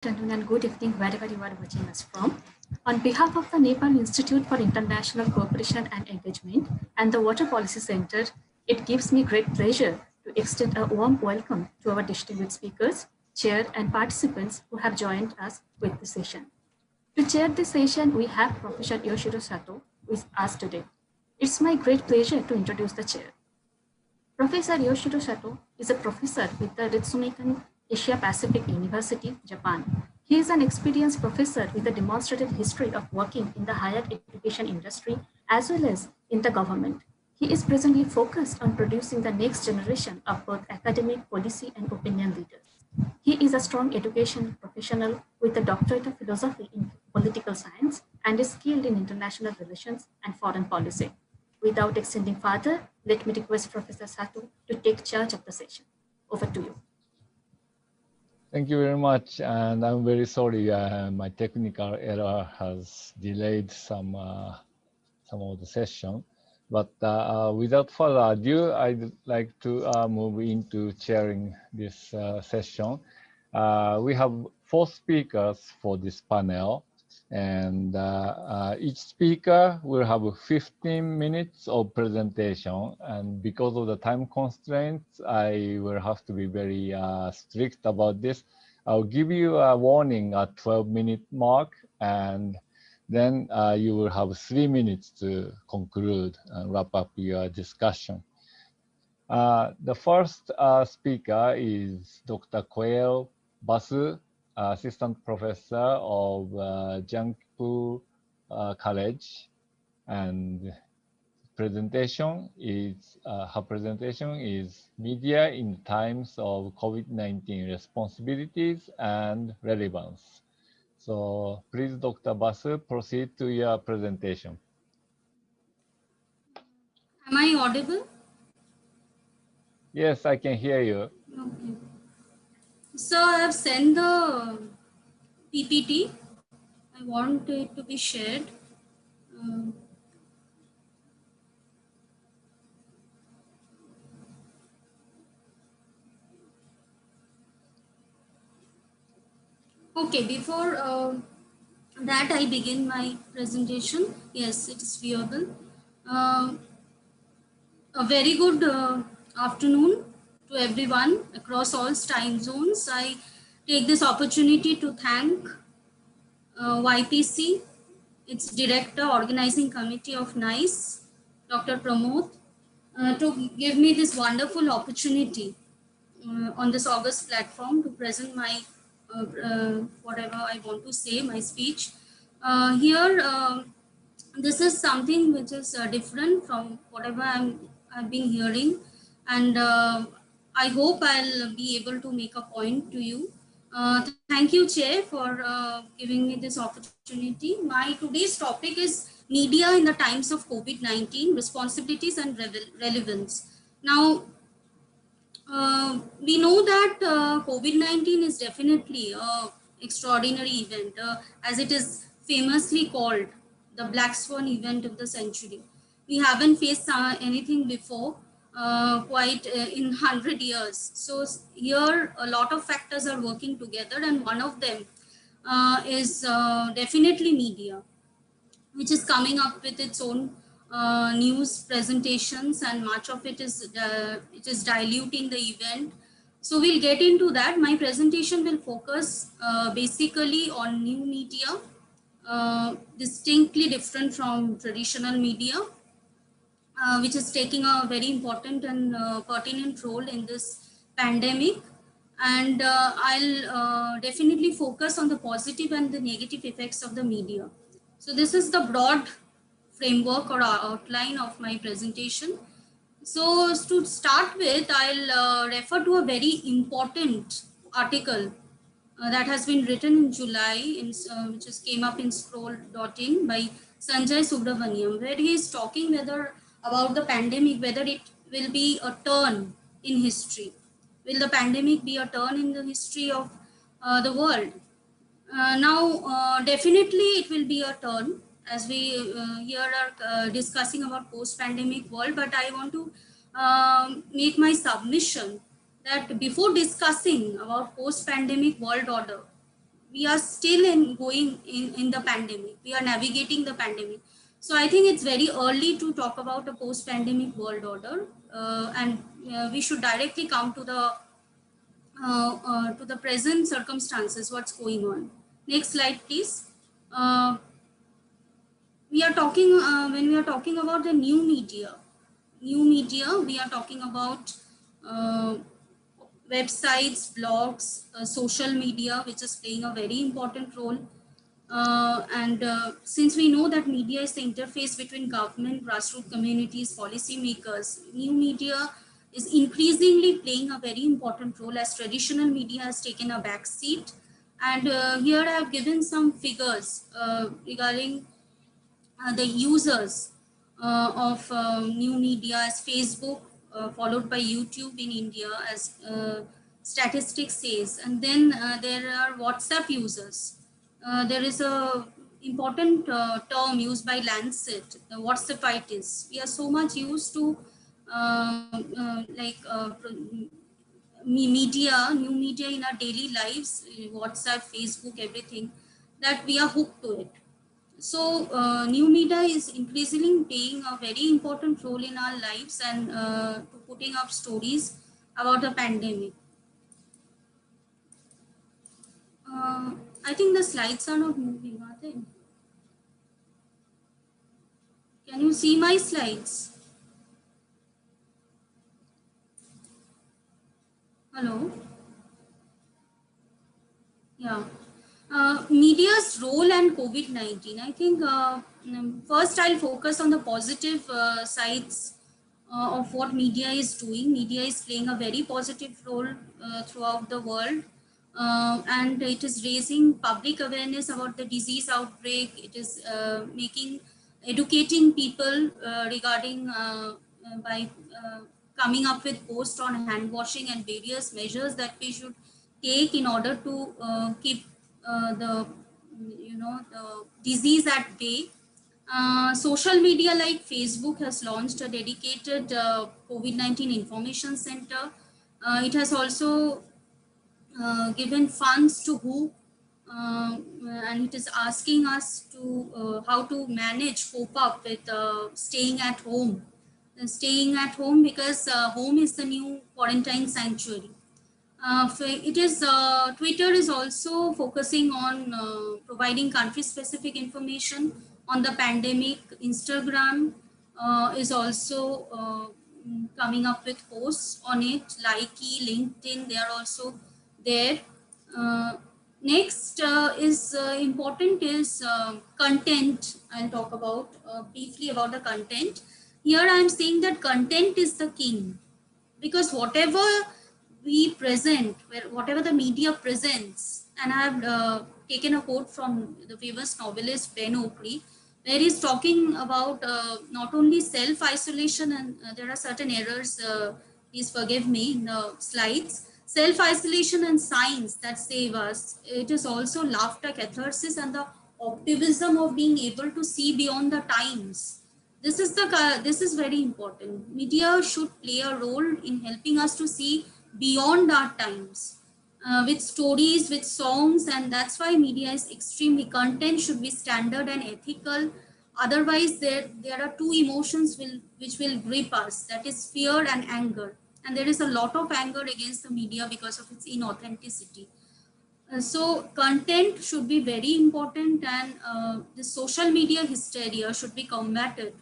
Afternoon and good evening wherever you are watching us from. On behalf of the Nepal Institute for International Cooperation and Engagement and the Water Policy Center, it gives me great pleasure to extend a warm welcome to our distinguished speakers, chair and participants who have joined us with the session. To chair this session, we have Professor Yoichiro Sato with us today. It's my great pleasure to introduce the chair. Professor Yoichiro Sato is a professor with the Ritsumeikan Asia Pacific University, Japan. He is an experienced professor with a demonstrated history of working in the higher education industry as well as in the government. He is presently focused on producing the next generation of both academic, policy, and opinion leaders. He is a strong education professional with a doctorate of philosophy in political science and is skilled in international relations and foreign policy. Without extending further, let me request Professor Sato to take charge of the session. Over to you. Thank you very much, and I'm very sorry my technical error has delayed some of the session. But without further ado, I'd like to move into chairing this session. We have 4 speakers for this panel, and each speaker will have 15 minutes of presentation. And because of the time constraints, I will have to be very strict about this. I'll give you a warning at 12-minute mark, and then you will have 3 minutes to conclude and wrap up your discussion. The first speaker is Dr. Koel Basu, Assistant Professor of Jankpur College, and her presentation is Media in Times of COVID-19 Responsibilities and Relevance. So please, Dr. Basu, proceed to your presentation. Am I audible? Yes, I can hear you. Okay. So I have sent the PPT. I want it to be shared. Okay, before that I begin my presentation. Yes, it is viewable. A very good afternoon to everyone across all time zones. I take this opportunity to thank YPC, its Director, Organizing Committee of NICE, Dr. Pramod, to give me this wonderful opportunity on this August platform to present my whatever I want to say, my speech. Here, this is something which is different from whatever I've been hearing, and I hope I'll be able to make a point to you. Thank you, Chair, for giving me this opportunity. My today's topic is media in the times of COVID-19, responsibilities and relevance. Now, we know that COVID-19 is definitely an extraordinary event, as it is famously called the Black Swan event of the century. We haven't faced anything before quite in 100 years. So here a lot of factors are working together, and one of them is definitely media, which is coming up with its own news presentations, and much of it is diluting the event. So we'll get into that. My presentation will focus basically on new media, distinctly different from traditional media, which is taking a very important and pertinent role in this pandemic. And I'll definitely focus on the positive and the negative effects of the media. So this is the broad framework or outline of my presentation. So to start with, I'll refer to a very important article that has been written in July, which just came up in scroll.in by Sanjay Subramaniam, where he is talking about the pandemic, whether it will be a turn in history. Will the pandemic be a turn in the history of the world? Now, definitely it will be a turn, as we here are discussing about post-pandemic world, but I want to make my submission that before discussing about post-pandemic world order, we are still in the pandemic. We are navigating the pandemic. So I think it's very early to talk about a post-pandemic world order, and we should directly come to the present circumstances, what's going on. Next slide, please. We are talking when we are talking about the new media, we are talking about uh, websites, blogs, social media, which is playing a very important role. And since we know that media is the interface between government, grassroots communities, policymakers, new media is increasingly playing a very important role, as traditional media has taken a back seat. And here I have given some figures regarding the users of new media, as Facebook, followed by YouTube in India, as statistics says. And then there are WhatsApp users. There is a important term used by Lancet, the WhatsAppitis. We are so much used to new media in our daily lives, WhatsApp, Facebook, everything, that we are hooked to it. So new media is increasingly playing a very important role in our lives, and to putting up stories about the pandemic. I think the slides are not moving, are they? Can you see my slides? Hello? Yeah. Media's role and COVID-19. I think first I'll focus on the positive sides of what media is doing. Media is playing a very positive role throughout the world, and it is raising public awareness about the disease outbreak. It is educating people regarding by coming up with posts on hand washing and various measures that we should take in order to keep the disease at bay. Social media like Facebook has launched a dedicated COVID-19 information center. It has also given funds to WHO, and it is asking us to how to cope up with staying at home. Staying at home, because home is the new quarantine sanctuary. Twitter is also focusing on providing country-specific information on the pandemic. Instagram is also coming up with posts on it. Likey, LinkedIn, they are also there. Next is important is content. I'll talk about briefly about the content. Here I am saying that content is the king, because whatever we present, whatever the media presents, and I have taken a quote from the famous novelist Ben Okri, where he's talking about not only self-isolation, and there are certain errors, please forgive me in the slides, self-isolation and science that save us. It is also laughter, catharsis, and the optimism of being able to see beyond the times. This is very important. Media should play a role in helping us to see beyond our times, with stories, with songs, and that's why media is extremely, content should be standard and ethical. Otherwise, there are two emotions which will grip us, that is fear and anger. And there is a lot of anger against the media because of its inauthenticity. So content should be very important, and the social media hysteria should be combated.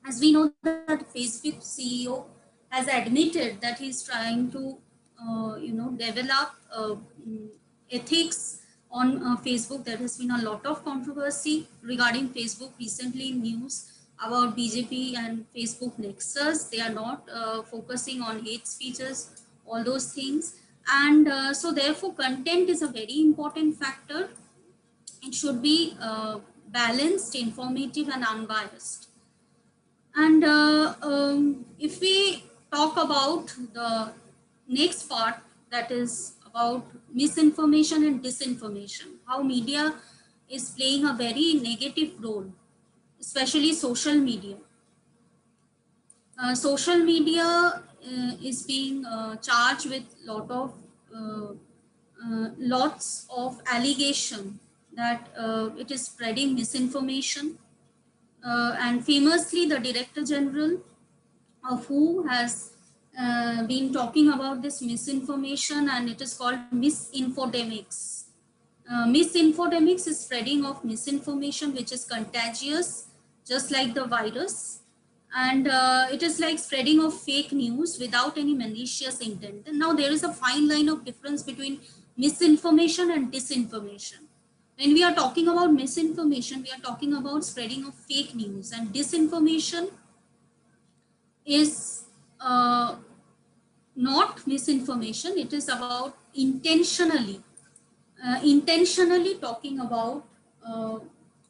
As we know that Facebook CEO has admitted that he's trying to develop ethics on Facebook. There has been a lot of controversy regarding Facebook recently in news about BJP and Facebook nexus. They are not focusing on hate speeches, all those things. And so therefore content is a very important factor. It should be balanced, informative, and unbiased. And if we talk about the next part, that is about misinformation and disinformation, how media is playing a very negative role, especially social media. Social media is being charged with a lot of lots of allegation that it is spreading misinformation. And famously, the Director General of WHO has been talking about this misinformation, and it is called misinfodemics. Misinfodemics is spreading of misinformation which is contagious, just like the virus. And it is like spreading of fake news without any malicious intent. And now there is a fine line of difference between misinformation and disinformation. When we are talking about misinformation, we are talking about spreading of fake news, and disinformation is not misinformation. It is about intentionally talking about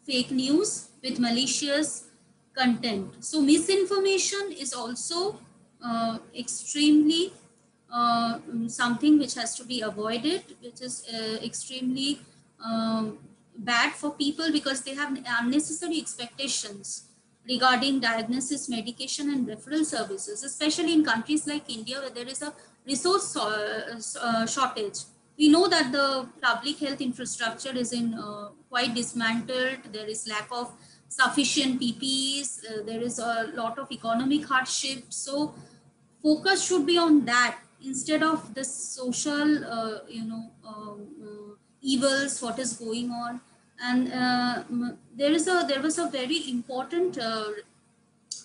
fake news with malicious content. So misinformation is also extremely something which has to be avoided, which is extremely bad for people, because they have unnecessary expectations regarding diagnosis, medication, and referral services, especially in countries like India, where there is a resource shortage. We know that the public health infrastructure is in quite dismantled. There is lack of sufficient PPEs. There is a lot of economic hardship. So focus should be on that instead of this social, evils, what is going on. And there was a very important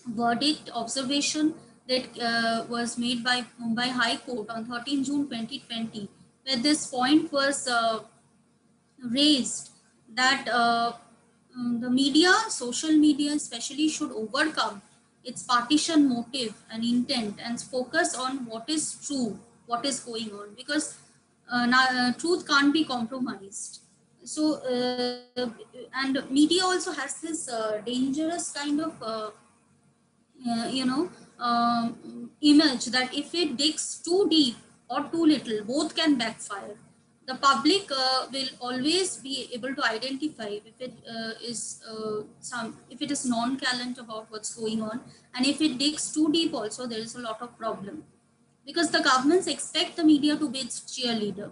verdict observation that was made by Mumbai High Court on 13 June 2020, where this point was raised that the media, social media especially, should overcome its partition motive and intent and focus on what is true, what is going on, because truth can't be compromised. So and media also has this dangerous kind of image that if it digs too deep or too little, both can backfire. The public will always be able to identify if it if it is non-calent about what's going on, and if it digs too deep also, there is a lot of problem, because the governments expect the media to be its cheerleader.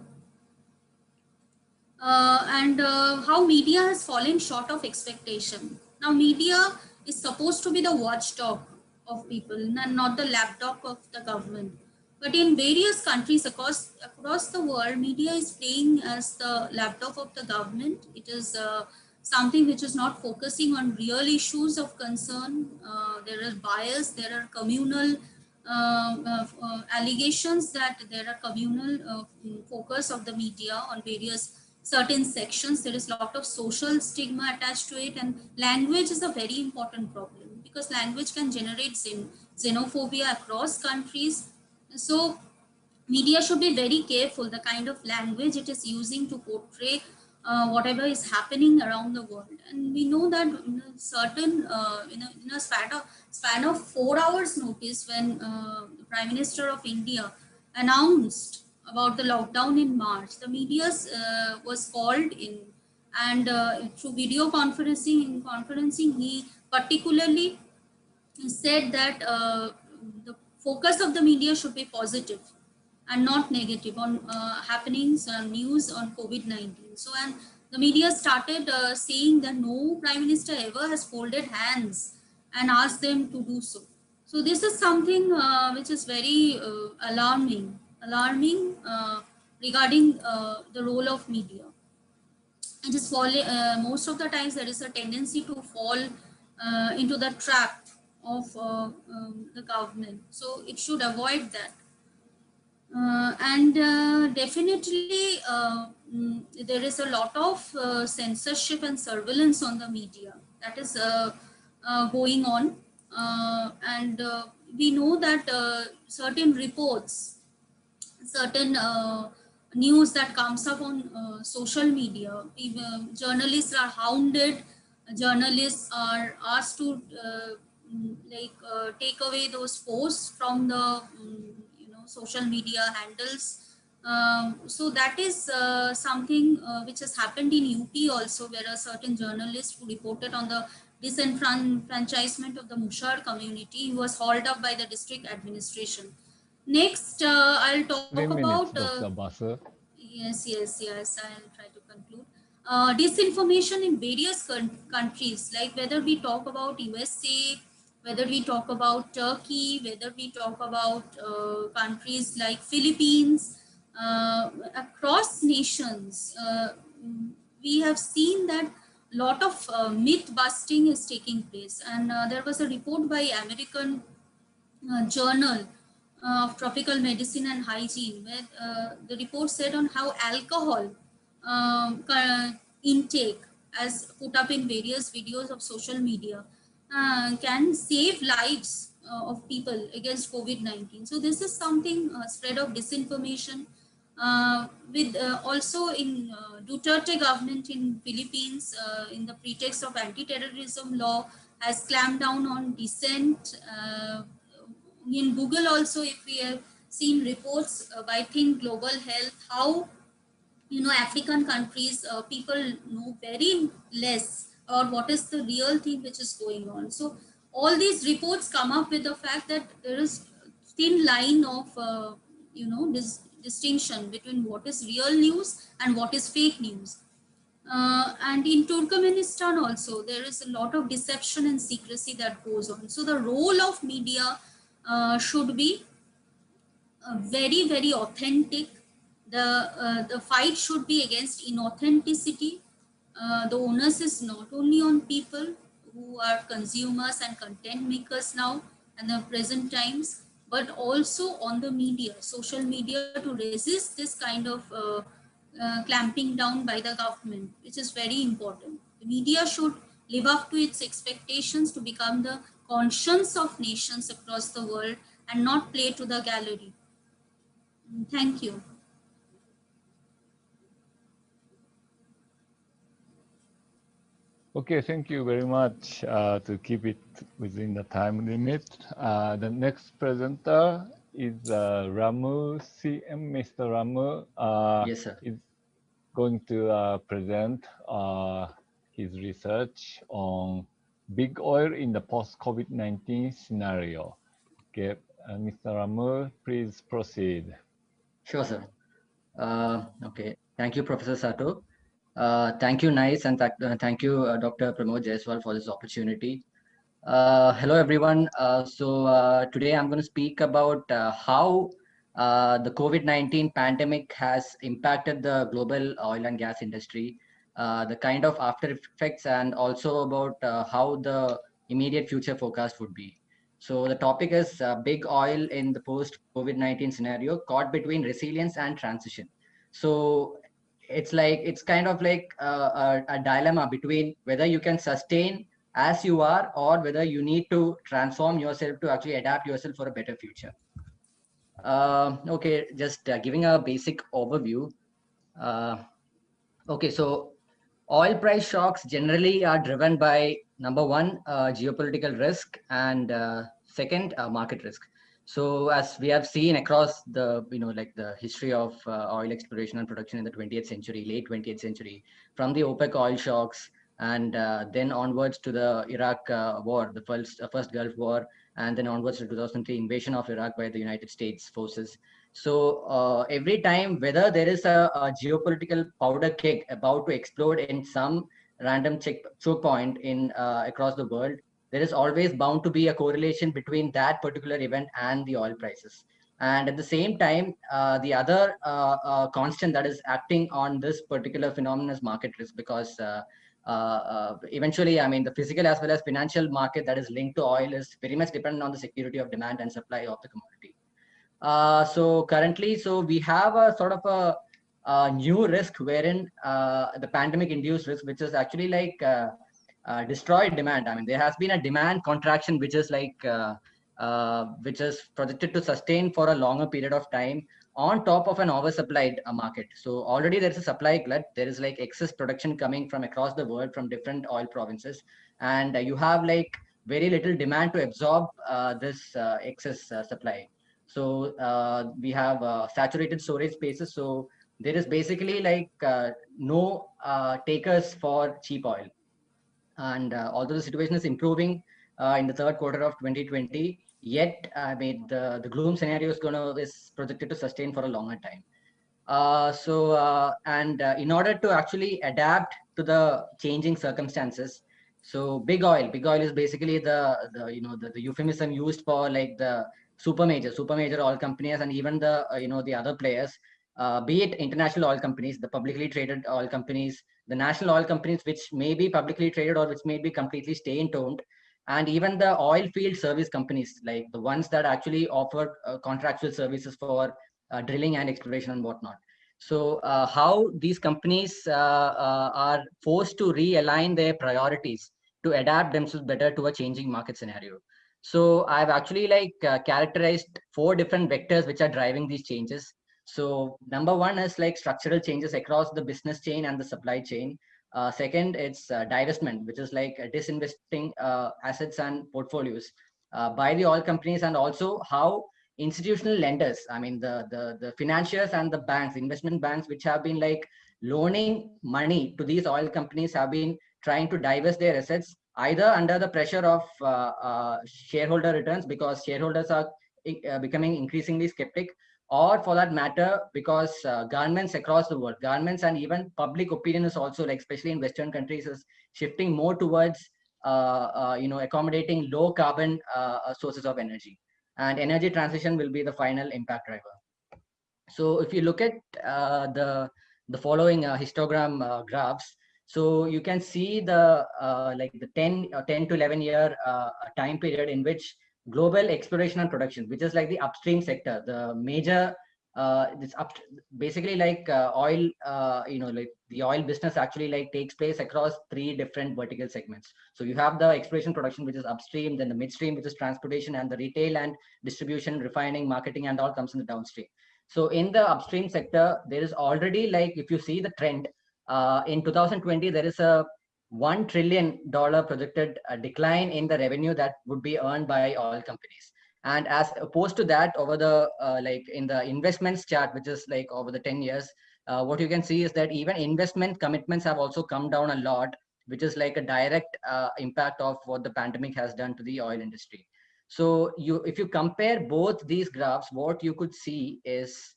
And how media has fallen short of expectation. Now, media is supposed to be the watchdog of people and not the lapdog of the government. But in various countries across the world, media is playing as the lapdog of the government. It is something which is not focusing on real issues of concern. There are bias, there are communal allegations that there are communal focus of the media on various certain sections. There is a lot of social stigma attached to it, and language is a very important problem, because language can generate xenophobia across countries. So media should be very careful the kind of language it is using to portray whatever is happening around the world. And we know that in a certain in a span of 4 hours notice, when the Prime Minister of India announced about the lockdown in March, the media was called in, and through video conferencing, he particularly said that the focus of the media should be positive and not negative on happenings and news on COVID-19. So, and the media started saying that no Prime Minister ever has folded hands and asked them to do so. So this is something which is very alarming regarding the role of media. It is most of the times there is a tendency to fall into the trap of the government. So it should avoid that. And definitely there is a lot of censorship and surveillance on the media that is going on. And we know that certain reports, certain news that comes up on social media, journalists are hounded, journalists are asked to take away those posts from the social media handles. So that is something which has happened in UP also, where a certain journalist who reported on the disenfranchisement of the Mushar community was hauled up by the district administration. Next, I'll talk 3 minutes, about... Dr. Basu. Yes. I'll try to conclude. Disinformation in various countries, like whether we talk about USA, whether we talk about Turkey, whether we talk about countries like Philippines, across nations, we have seen that lot of myth busting is taking place. And there was a report by American journal of tropical medicine and hygiene, where the report said on how alcohol intake, as put up in various videos of social media, can save lives of people against COVID-19. So this is something, spread of disinformation. With also in Duterte government in Philippines, in the pretext of anti-terrorism law, has clamped down on dissent. In Google also, if we have seen reports by Think Global Health, how African countries, people know very less about what is the real thing which is going on. So all these reports come up with the fact that there is thin line of this distinction between what is real news and what is fake news. And in Turkmenistan also, there is a lot of deception and secrecy that goes on. So the role of media should be very authentic. The fight should be against inauthenticity. The onus is not only on people who are consumers and content makers now and the present times, but also on the media, social media, to resist this kind of clamping down by the government, which is very important. The media should live up to its expectations to become the conscience of nations across the world and not play to the gallery. Thank you. Okay, thank you very much to keep it within the time limit. The next presenter is Ramu CM. Mr. Ramu Yes, sir. is going to present his research on big oil in the post-COVID-19 scenario. Okay, Mr. Ramu, please proceed. Sure, sir. Okay. Thank you, Professor Sato. Thank you, Nice, and thank you, Dr. Pramod Jaiswal, for this opportunity. Hello, everyone. Today I'm going to speak about how the COVID-19 pandemic has impacted the global oil and gas industry, the kind of after effects, and also about how the immediate future forecast would be. So the topic is big oil in the post-COVID-19 scenario, caught between resilience and transition. So it's kind of like a dilemma between whether you can sustain as you are or whether you need to transform yourself to actually adapt yourself for a better future. Okay, just giving a basic overview. Okay, so oil price shocks generally are driven by number one, geopolitical risk, and second, market risk. So as we have seen across the, like the history of oil exploration and production in the 20th century, late 20th century, from the OPEC oil shocks, and then onwards to the Iraq war, the first Gulf War, and then onwards to 2003 invasion of Iraq by the United States forces. So every time, whether there is a geopolitical powder keg about to explode in some random choke point in across the world, there is always bound to be a correlation between that particular event and the oil prices. And at the same time, the other constant that is acting on this particular phenomenon is market risk, because eventually, I mean, the physical as well as financial market that is linked to oil is very much dependent on the security of demand and supply of the commodity. So currently, so we have a sort of a new risk wherein the pandemic induced risk, which is actually like destroyed demand. I mean, there has been a demand contraction, which is like which is projected to sustain for a longer period of time on top of an oversupplied market. So already there is a supply glut. There is like excess production coming from across the world from different oil provinces, and you have like very little demand to absorb this excess supply. So we have saturated storage spaces. So there is basically like no takers for cheap oil. And although the situation is improving in the third quarter of 2020, yet I mean the gloom scenario is projected to sustain for a longer time. In order to actually adapt to the changing circumstances, so big oil is basically the euphemism used for like the super major oil companies, and even the the other players, be it international oil companies, the publicly traded oil companies, the national oil companies which may be publicly traded or which may be completely state owned, and even the oil field service companies, like the ones that actually offer contractual services for drilling and exploration and whatnot. So how these companies are forced to realign their priorities to adapt themselves better to a changing market scenario. So I've actually characterized 4 different vectors which are driving these changes. So number one is like structural changes across the business chain and the supply chain. Second, it's divestment, which is like disinvesting assets and portfolios by the oil companies, and also how institutional lenders, I mean the financiers and the banks, investment banks, which have been like loaning money to these oil companies, have been trying to divest their assets, either under the pressure of shareholder returns, because shareholders are becoming increasingly skeptic, or for that matter because governments across the world, governments and even public opinion is also, like especially in Western countries, is shifting more towards accommodating low carbon sources of energy, and energy transition will be the final impact driver. So if you look at the following histogram graphs, so you can see the like the 10 to 11 year time period in which global exploration and production, which is like the upstream sector, the major this up basically like oil, like the oil business actually like takes place across 3 different vertical segments. So you have the exploration production, which is upstream, then the midstream, which is transportation, and the retail and distribution, refining, marketing, and all comes in the downstream. So in the upstream sector, there is already, like if you see the trend, in 2020, there is a $1 trillion projected decline in the revenue that would be earned by oil companies. And as opposed to that, over the like in the investments chart, which is like over the 10 years, what you can see is that even investment commitments have also come down a lot, which is like a direct impact of what the pandemic has done to the oil industry. So if you compare both these graphs, what you could see is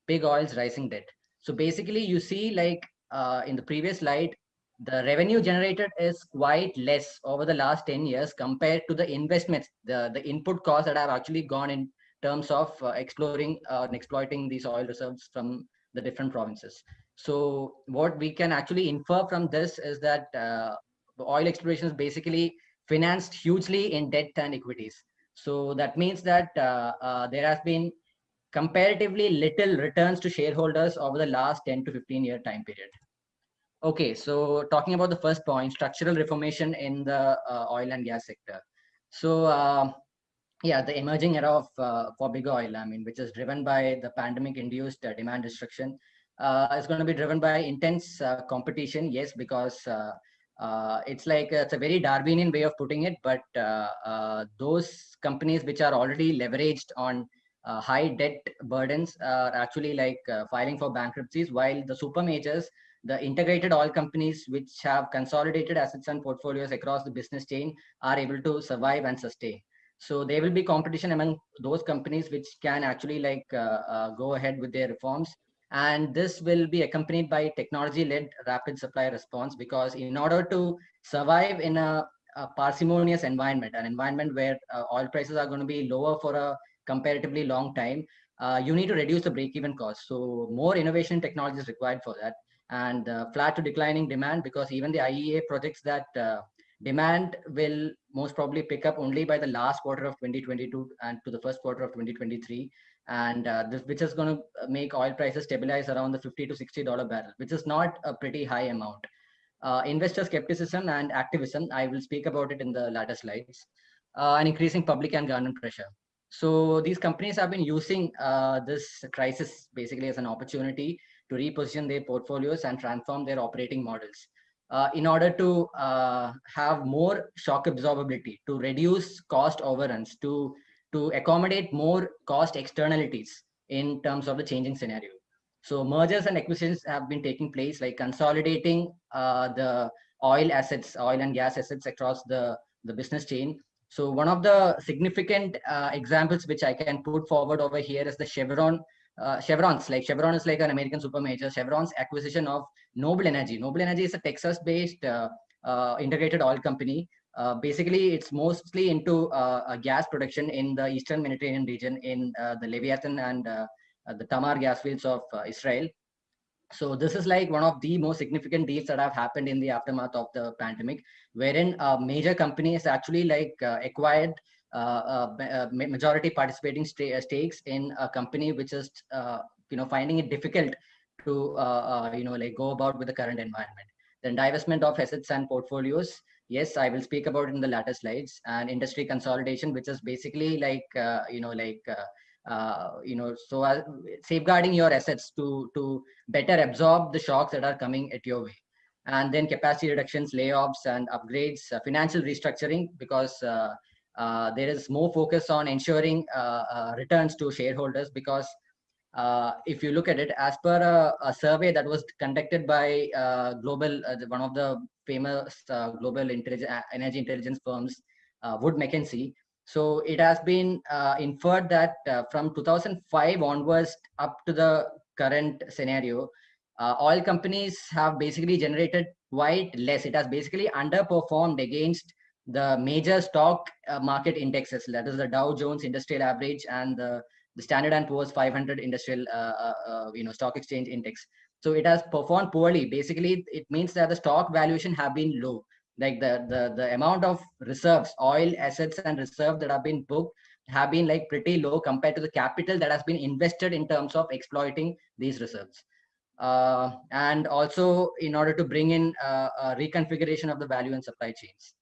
big oil's rising debt. So basically you see like in the previous slide, the revenue generated is quite less over the last 10 years compared to the investments, the input costs that have actually gone in terms of exploring and exploiting these oil reserves from the different provinces. So what we can actually infer from this is that oil exploration is basically financed hugely in debt and equities. So that means that there has been comparatively little returns to shareholders over the last 10 to 15 year time period. Okay, so talking about the first point, structural reformation in the oil and gas sector. So yeah, the emerging era of for big oil, I mean, which is driven by the pandemic-induced demand destruction, is going to be driven by intense competition. Yes, because it's like it's a very Darwinian way of putting it, but those companies which are already leveraged on high debt burdens are actually like filing for bankruptcies, while the super majors, the integrated oil companies which have consolidated assets and portfolios across the business chain, are able to survive and sustain. So there will be competition among those companies which can actually like go ahead with their reforms. And this will be accompanied by technology-led rapid supply response, because in order to survive in a parsimonious environment, an environment where oil prices are going to be lower for a comparatively long time, you need to reduce the break-even cost. So more innovation technology is required for that. And flat to declining demand, because even the IEA projects that demand will most probably pick up only by the last quarter of 2022 and to the first quarter of 2023. And this, which is going to make oil prices stabilize around the $50 to $60 barrel, which is not a pretty high amount. Investor skepticism and activism, I will speak about it in the latter slides, and increasing public and government pressure. So these companies have been using this crisis basically as an opportunity to reposition their portfolios and transform their operating models in order to have more shock absorbability, to reduce cost overruns, to accommodate more cost externalities in terms of the changing scenario. So mergers and acquisitions have been taking place, like consolidating the oil assets, oil and gas assets across the business chain. So one of the significant examples which I can put forward over here is the Chevron Chevron is like an American super major. Chevron's acquisition of Noble Energy. Noble Energy is a Texas-based integrated oil company. Basically, it's mostly into gas production in the Eastern Mediterranean region in the Leviathan and the Tamar gas fields of Israel. So this is like one of the most significant deals that have happened in the aftermath of the pandemic, wherein a major company has actually like acquired majority participating stakes in a company which is finding it difficult to like go about with the current environment. Then divestment of assets and portfolios. Yes, I will speak about it in the latter slides. And industry consolidation, which is basically like so safeguarding your assets to better absorb the shocks that are coming at your way. And then capacity reductions, layoffs, and upgrades, financial restructuring, because there is more focus on ensuring returns to shareholders. Because if you look at it, as per a survey that was conducted by global one of the famous global energy intelligence firms, Wood Mackenzie. So it has been inferred that from 2005 onwards up to the current scenario, oil companies have basically generated quite less. It has basically underperformed against the major stock market indexes, that is the Dow Jones Industrial Average and the Standard & Poor's 500 Industrial Stock Exchange Index. So it has performed poorly. Basically, it means that the stock valuation have been low. Like the amount of reserves, oil assets and reserves that have been booked have been like pretty low compared to the capital that has been invested in terms of exploiting these reserves. And also in order to bring in a reconfiguration of the value and supply chains.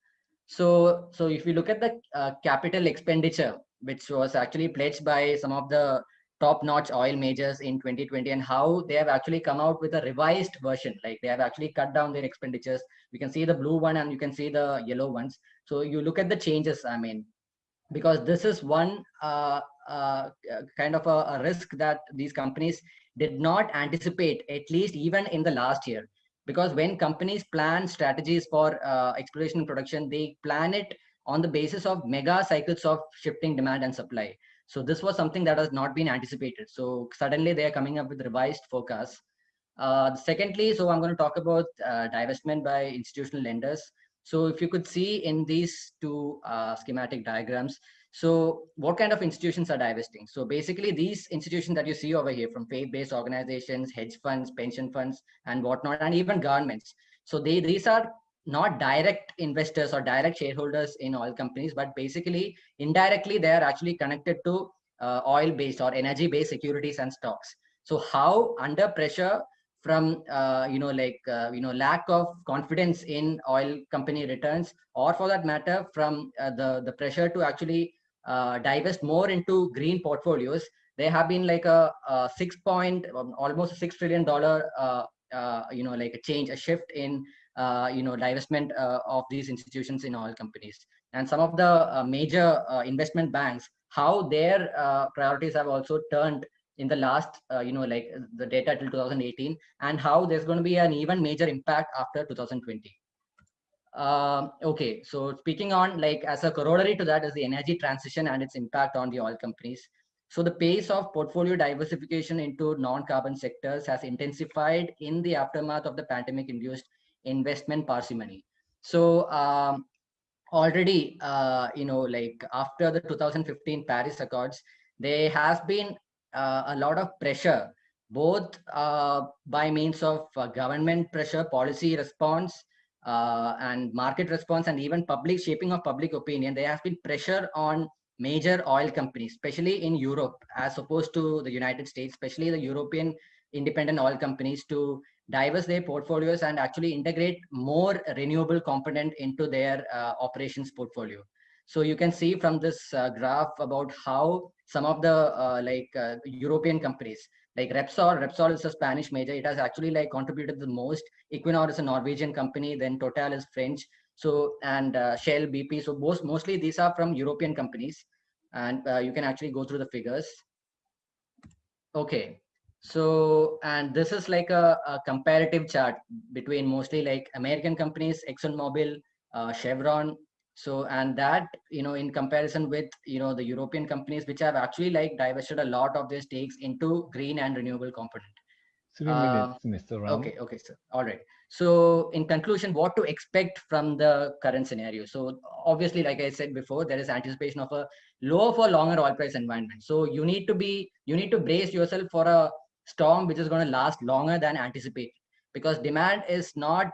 So if you look at the capital expenditure, which was actually pledged by some of the top-notch oil majors in 2020, and how they have actually come out with a revised version, like they have actually cut down their expenditures. You can see the blue one and you can see the yellow ones. So you look at the changes, I mean, because this is one kind of a risk that these companies did not anticipate, at least even in the last year. Because when companies plan strategies for exploration and production, they plan it on the basis of mega cycles of shifting demand and supply. So this was something that has not been anticipated. So suddenly they are coming up with revised forecasts. Secondly, so I'm going to talk about divestment by institutional lenders. So if you could see in these two schematic diagrams, so what kind of institutions are divesting? So basically these institutions that you see over here, from faith-based organizations, hedge funds, pension funds, and whatnot, and even governments. So these are not direct investors or direct shareholders in oil companies, but basically indirectly they are actually connected to oil-based or energy-based securities and stocks. So how under pressure from lack of confidence in oil company returns, or for that matter from the pressure to actually divest more into green portfolios, there have been like almost $6 trillion like a change, a shift in divestment of these institutions in oil companies. And some of the major investment banks, how their priorities have also turned in the last like the data till 2018, and how there's going to be an even major impact after 2020. Okay, so speaking on, like, as a corollary to that is the energy transition and its impact on the oil companies. So the pace of portfolio diversification into non-carbon sectors has intensified in the aftermath of the pandemic-induced investment parsimony. So already, like after the 2015 Paris Accords, there has been a lot of pressure, both by means of government pressure, policy response, and market response, and even public shaping of public opinion. There has been pressure on major oil companies, especially in Europe, as opposed to the United States, especially the European independent oil companies, to divest their portfolios and actually integrate more renewable component into their operations portfolio. So you can see from this graph about how some of the European companies, like Repsol is a Spanish major. It has actually like contributed the most. Equinor is a Norwegian company. Then Total is French. So, and Shell, BP. So mostly these are from European companies. And you can actually go through the figures. Okay. So, and this is like a comparative chart between mostly like American companies, ExxonMobil, Chevron. So, and that, in comparison with, the European companies, which have actually like divested a lot of their stakes into green and renewable component. 3 minutes, Mr. Ram. Okay, sir. All right. So in conclusion, what to expect from the current scenario? So obviously, like I said before, there is anticipation of a lower for longer oil price environment. So you need to brace yourself for a storm which is going to last longer than anticipated, because demand is not,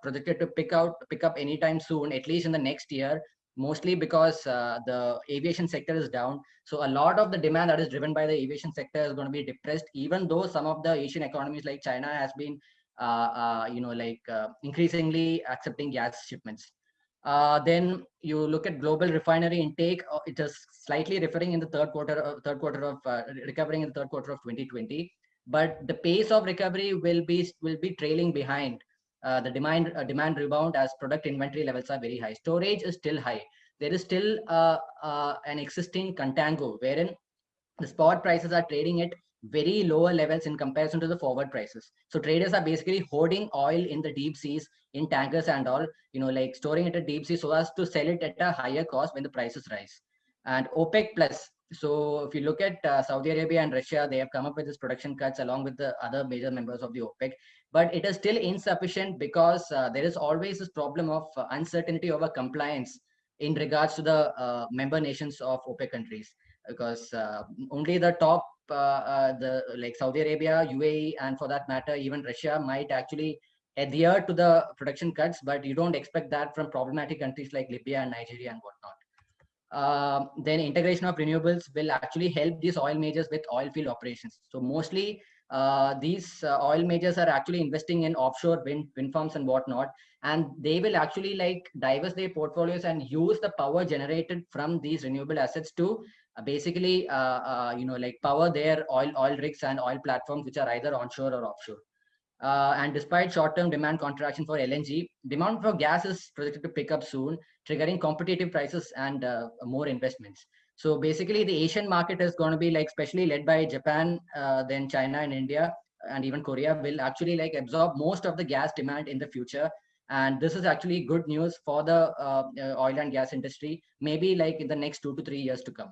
projected to pick up anytime soon, at least in the next year, mostly because the aviation sector is down. So a lot of the demand that is driven by the aviation sector is going to be depressed, even though some of the Asian economies like China has been, increasingly accepting gas shipments. Then you look at global refinery intake; it is slightly recovering in the recovering in the third quarter of 2020, but the pace of recovery will be trailing behind the demand rebound, as product inventory levels are very high. Storage is still high. There is still an existing contango wherein the spot prices are trading at very lower levels in comparison to the forward prices. So traders are basically hoarding oil in the deep seas, in tankers and all, like storing it at deep sea so as to sell it at a higher cost when the prices rise. And OPEC plus. So if you look at Saudi Arabia and Russia, they have come up with this production cuts along with the other major members of the OPEC, but it is still insufficient because there is always this problem of uncertainty over compliance in regards to the member nations of OPEC countries, because only the top, the like Saudi Arabia, UAE, and for that matter, even Russia might actually adhere to the production cuts, but you don't expect that from problematic countries like Libya and Nigeria and whatnot. Then integration of renewables will actually help these oil majors with oil field operations. So mostly these oil majors are actually investing in offshore wind farms and whatnot, and they will actually like divest their portfolios and use the power generated from these renewable assets to basically power their oil rigs and oil platforms, which are either onshore or offshore. And despite short-term demand contraction for LNG, demand for gas is projected to pick up soon, triggering competitive prices and more investments. So basically, the Asian market is going to be like especially led by Japan, then China and India, and even Korea will actually like absorb most of the gas demand in the future. And this is actually good news for the oil and gas industry, maybe like in the next 2 to 3 years to come.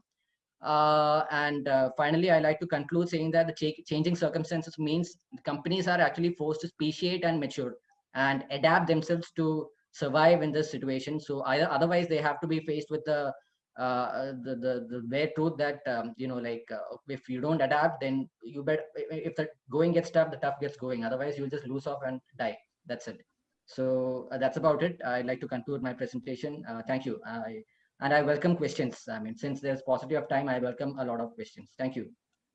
And finally, I like to conclude saying that the changing circumstances means companies are actually forced to speciate and mature and adapt themselves to survive in this situation. So otherwise, they have to be faced with the bare truth that if you don't adapt, then you bet if the going gets tough, the tough gets going. Otherwise, you'll just lose off and die. That's it. So that's about it. I'd like to conclude my presentation. Thank you. And I welcome questions. I mean, since there's paucity of time, I welcome a lot of questions. Thank you.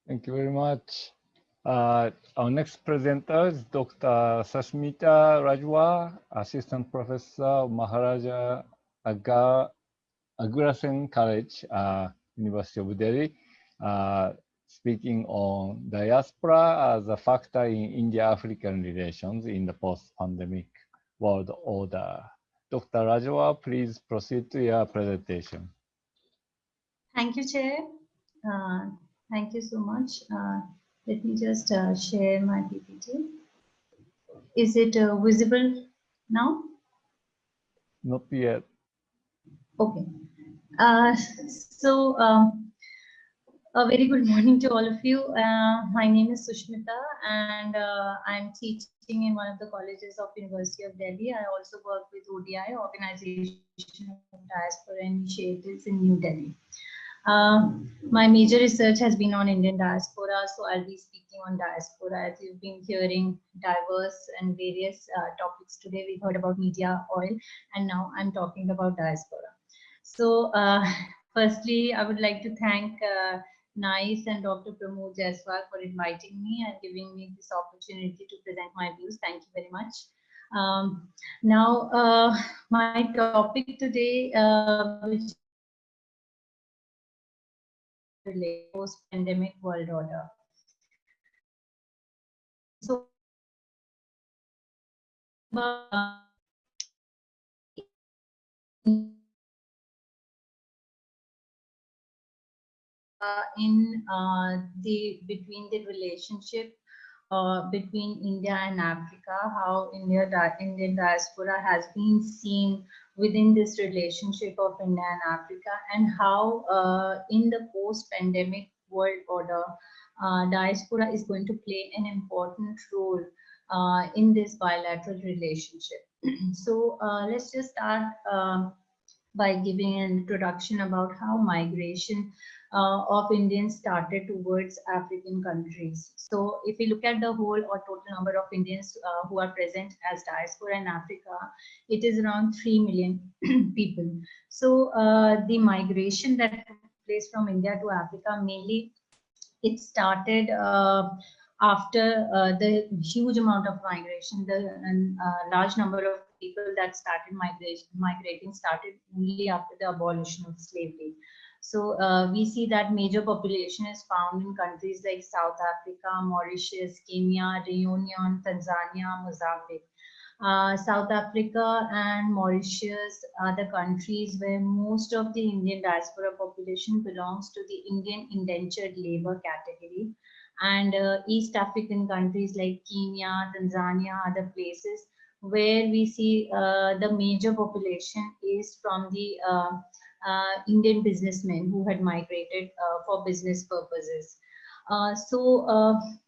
Thank you very much. Our next presenter is Dr. Sashmita Rajwa, Assistant Professor of Maharaja Agrasen College, University of Delhi, speaking on diaspora as a factor in India-African relations in the post-pandemic world order. Dr. Rajwa, please proceed to your presentation. Thank you, Chair. Thank you so much. Let me just share my PPT. Is it visible now? Not yet. Okay. A very good morning to all of you. My name is Sushmita, and I'm teaching in one of the colleges of University of Delhi. I also work with ODI, Organization of Diaspora Initiatives in New Delhi. My major research has been on Indian diaspora, so I'll be speaking on diaspora. As you've been hearing diverse and various topics today, we've heard about media, oil, and now I'm talking about diaspora. So firstly, I would like to thank NICE and Dr. Pramod Jaiswal for inviting me and giving me this opportunity to present my views. Thank you very much. Now, my topic today, which post-pandemic world order. So, between the relationship between India and Africa, how Indian diaspora has been seen within this relationship of India and Africa, and how in the post-pandemic world order, diaspora is going to play an important role in this bilateral relationship. So let's just start by giving an introduction about how migration of Indians started towards African countries. So if we look at the whole or total number of Indians who are present as diaspora in Africa, it is around 3 million people. So the migration that took place from India to Africa, mainly it started after the huge amount of migration, the large number of people that started migrating started only after the abolition of slavery. So we see that major population is found in countries like South Africa, Mauritius, Kenya, Reunion, Tanzania, Mozambique. South Africa and Mauritius are the countries where most of the Indian diaspora population belongs to the Indian indentured labor category. And East African countries like Kenya, Tanzania, other places where we see the major population is from the Indian businessmen who had migrated for business purposes.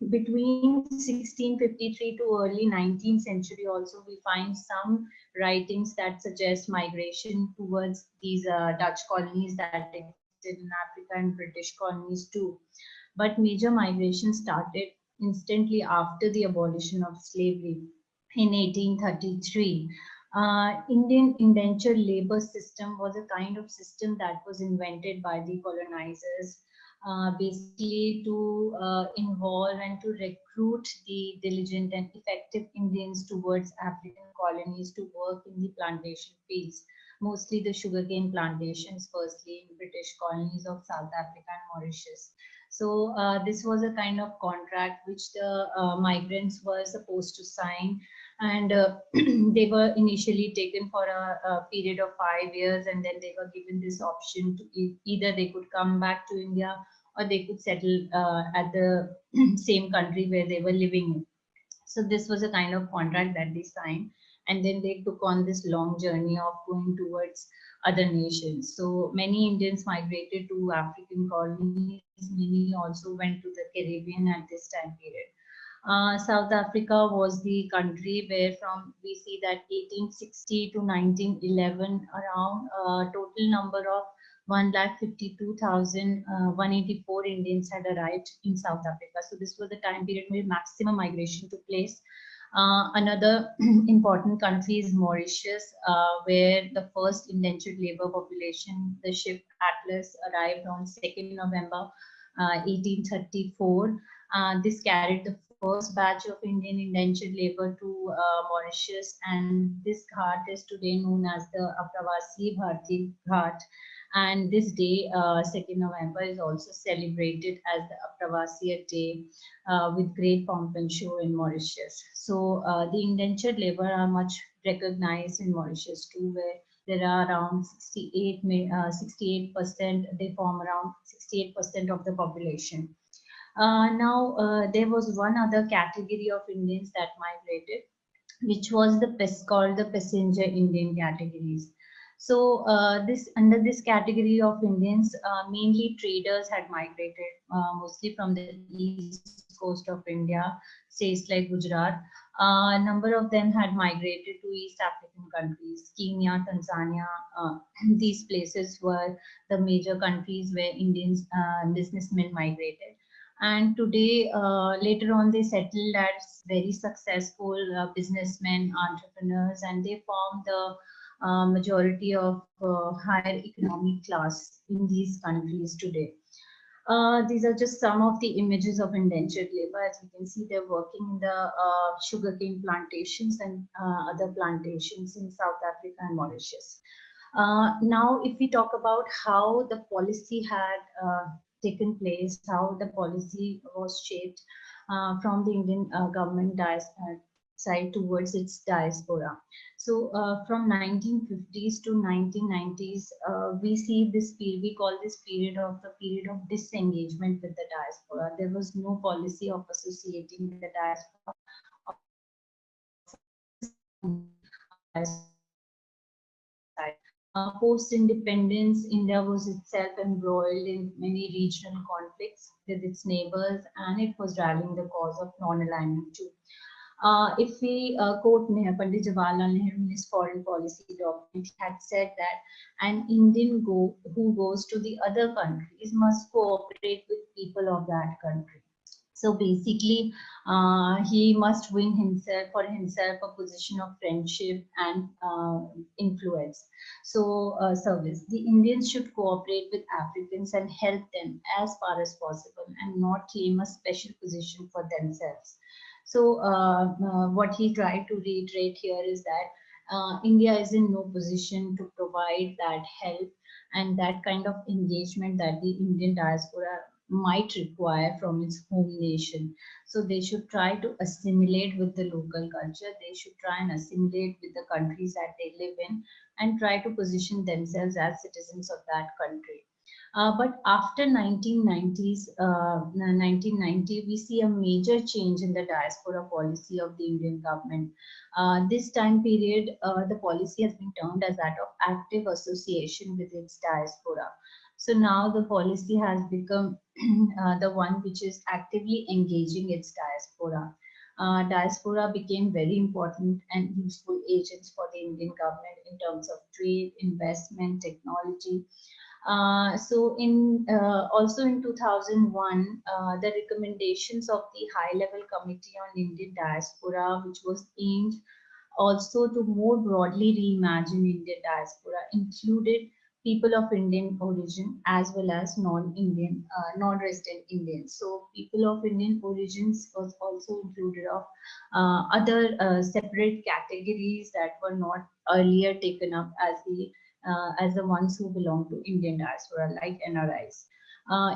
Between 1653 to early 19th century also we find some writings that suggest migration towards these Dutch colonies that existed in Africa and British colonies too. But major migration started instantly after the abolition of slavery in 1833. Indian indentured labor system was a kind of system that was invented by the colonizers basically to involve and to recruit the diligent and effective Indians towards African colonies to work in the plantation fields, mostly the sugarcane plantations, firstly in British colonies of South Africa and Mauritius. So this was a kind of contract which the migrants were supposed to sign, and they were initially taken for a period of 5 years, and then they were given this option to either they could come back to India or they could settle at the same country where they were living in. So this was a kind of contract that they signed, and then they took on this long journey of going towards other nations. So many Indians migrated to African colonies, many also went to the Caribbean at this time period. South Africa was the country where from we see that 1860 to 1911 around total number of 1,52,184 Indians had arrived in South Africa. So this was the time period where maximum migration took place. Another important country is Mauritius, where the first indentured labor population, the ship Atlas, arrived on 2nd November 1834. This carried the first batch of Indian indentured labor to Mauritius, and this ghat is today known as the Apravasi Bharati Ghat. And this day, 2nd November, is also celebrated as the Apravasiya Day with great pomp and show in Mauritius. So the indentured labor are much recognized in Mauritius too, where there are around 68%, they form around 68% of the population. Now, there was one other category of Indians that migrated, which was called the passenger Indian categories. So under this category of Indians, mainly traders had migrated, mostly from the east coast of India, states like Gujarat. A number of them had migrated to East African countries, Kenya, Tanzania. These places were the major countries where Indians businessmen migrated. And today, later on, they settled as very successful businessmen, entrepreneurs, and they form the majority of higher economic class in these countries today. These are just some of the images of indentured labor. As you can see, they're working in the sugarcane plantations and other plantations in South Africa and Mauritius. Now, if we talk about how the policy had taken place, how the policy was shaped from the Indian government side towards its diaspora. So from 1950s to 1990s, we see this period, we call this period of the period of disengagement with the diaspora. There was no policy of associating the diaspora post-independence, India was itself embroiled in many regional conflicts with its neighbors, and it was driving the cause of non-alignment too. If we quote Pandit Jawaharlal Nehru in his foreign policy document, he had said that an Indian who goes to the other countries must cooperate with people of that country. So basically, he must win for himself a position of friendship and influence. So service. The Indians should cooperate with Africans and help them as far as possible, and not claim a special position for themselves. So what he tried to reiterate here is that India is in no position to provide that help and that kind of engagement that the Indian diaspora might require from its home nation. So they should try to assimilate with the local culture. They should try and assimilate with the countries that they live in and try to position themselves as citizens of that country. But after 1990, we see a major change in the diaspora policy of the Indian government. This time period, the policy has been termed as that of active association with its diaspora. So now the policy has become the one which is actively engaging its diaspora. Diaspora became very important and useful agents for the Indian government in terms of trade, investment, technology. So in also in 2001, the recommendations of the High Level Committee on Indian Diaspora, which was aimed also to more broadly reimagine Indian diaspora, included people of Indian origin as well as non-Indian, non-resident Indians. So people of Indian origins was also included of other separate categories that were not earlier taken up as the ones who belong to Indian diaspora, like NRIs.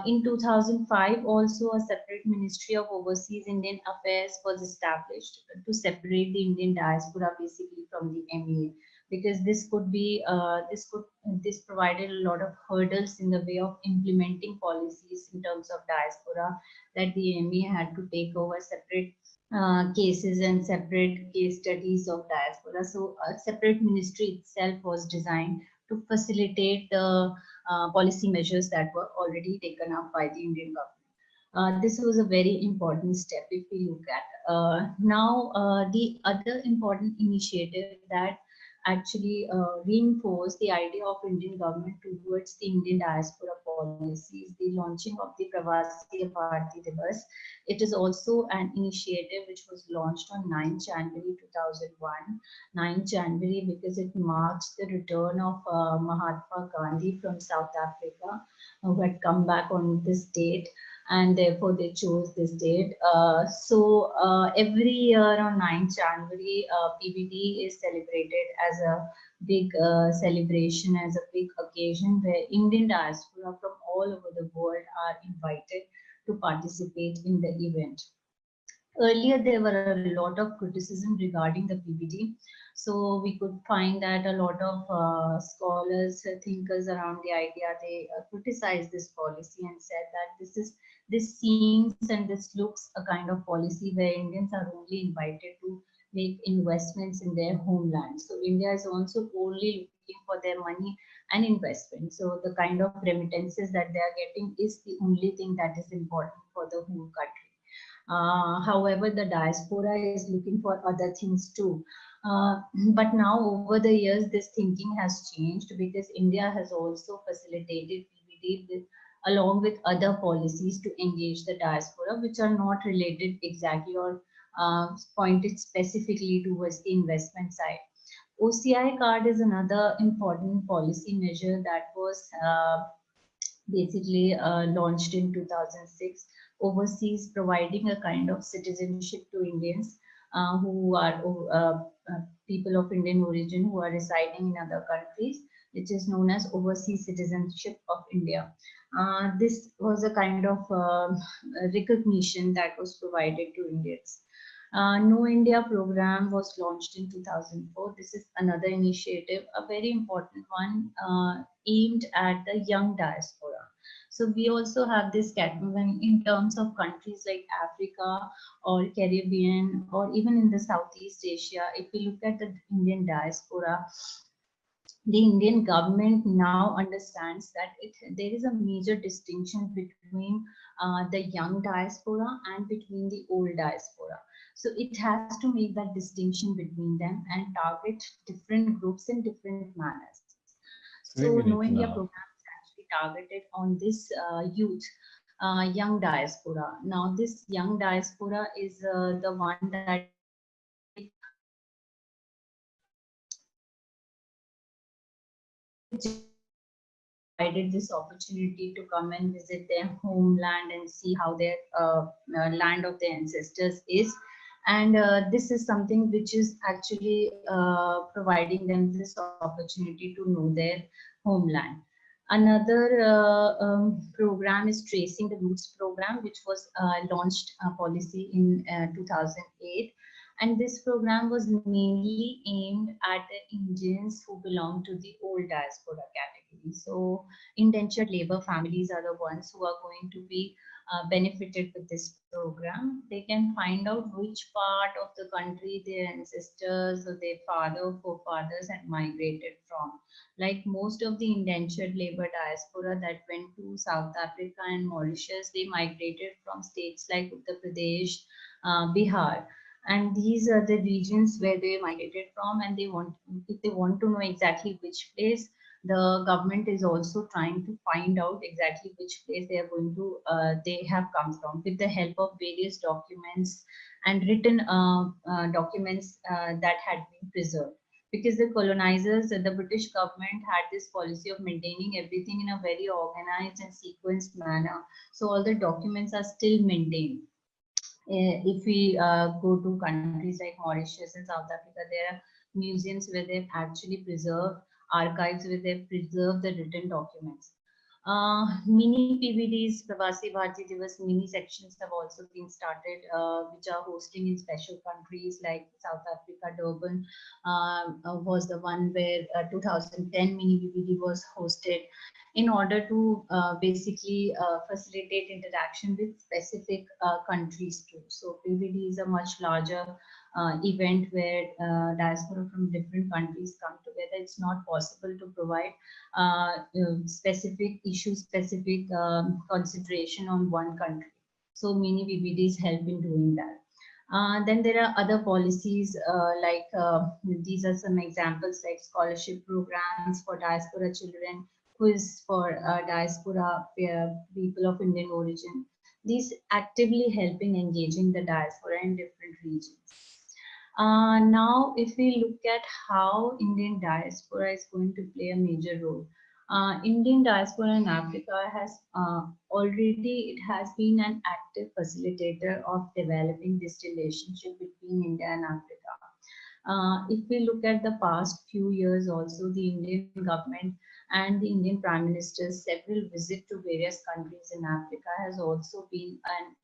In 2005, also a separate Ministry of Overseas Indian Affairs was established to separate the Indian diaspora basically from the MEA, because this could be this provided a lot of hurdles in the way of implementing policies in terms of diaspora, that the MEA had to take over separate cases and separate case studies of diaspora. So a separate ministry itself was designed to facilitate the policy measures that were already taken up by the Indian government. This was a very important step if we look at. Now, the other important initiative that actually reinforced the idea of Indian government towards the Indian diaspora policies, the launching of the Pravasi Bharati Divas. It is also an initiative which was launched on 9 January 2001. 9 January because it marks the return of Mahatma Gandhi from South Africa, who had come back on this date, and therefore they chose this date. So every year on 9 January, PBD is celebrated as a big celebration, as a big occasion where Indian diaspora from all over the world are invited to participate in the event. Earlier, there were a lot of criticism regarding the PBD. So we could find that a lot of scholars, thinkers around the idea, they criticized this policy and said that this seems and this looks a kind of policy where Indians are only invited to make investments in their homeland. So India is also only looking for their money and investment. So the kind of remittances that they are getting is the only thing that is important for the whole country. However, the diaspora is looking for other things too. But now over the years, this thinking has changed because India has also facilitated PBD along with other policies to engage the diaspora, which are not related exactly or pointed specifically towards the investment side. OCI card is another important policy measure that was basically launched in 2006, overseas, providing a kind of citizenship to Indians who are people of Indian origin who are residing in other countries, which is known as overseas citizenship of India. This was a kind of recognition that was provided to Indians. No India program was launched in 2004. This is another initiative, a very important one, aimed at the young diaspora. So we also have this category in terms of countries like Africa or Caribbean or even in the Southeast Asia. If we look at the Indian diaspora, the Indian government now understands that there is a major distinction between the young diaspora and between the old diaspora. So it has to make that distinction between them and target different groups in different manners. So 3 No minutes India now. program is actually targeted on this youth, young diaspora. Now this young diaspora is the one that provided this opportunity to come and visit their homeland and see how their land of their ancestors is. And this is something which is actually providing them this opportunity to know their homeland. Another program is Tracing the Roots program, which was launched policy in 2008. And this program was mainly aimed at the Indians who belong to the old diaspora category. So indentured labor families are the ones who are going to be benefited with this program. They can find out which part of the country their ancestors or their forefathers had migrated from. Like most of the indentured labor diaspora that went to South Africa and Mauritius, they migrated from states like Uttar Pradesh, Bihar, and these are the regions where they migrated from. And if they want to know exactly which place, the government is also trying to find out exactly which place they are going to they have come from, with the help of various documents and written documents that had been preserved. Because the colonizers, the British government had this policy of maintaining everything in a very organized and sequenced manner. So all the documents are still maintained. If we go to countries like Mauritius and South Africa, there are museums where they've actually preserved, archives where they've preserved the written documents. Mini PBDs, Pravasi Bharati Divas mini sections have also been started, which are hosting in special countries like South Africa. Durban was the one where 2010 mini PBD was hosted, in order to basically facilitate interaction with specific countries too. So PBD is a much larger event where diaspora from different countries come together. It's not possible to provide specific issue, specific concentration on one country. So many PBDs help in doing that. Then there are other policies these are some examples, like scholarship programs for diaspora children, quiz for diaspora people of Indian origin. These actively help in engaging the diaspora in different regions. Now, if we look at how Indian diaspora is going to play a major role, Indian diaspora in Africa has already, it has been an active facilitator of developing this relationship between India and Africa. If we look at the past few years also, the Indian government and the Indian Prime Minister's several visits to various countries in Africa has also been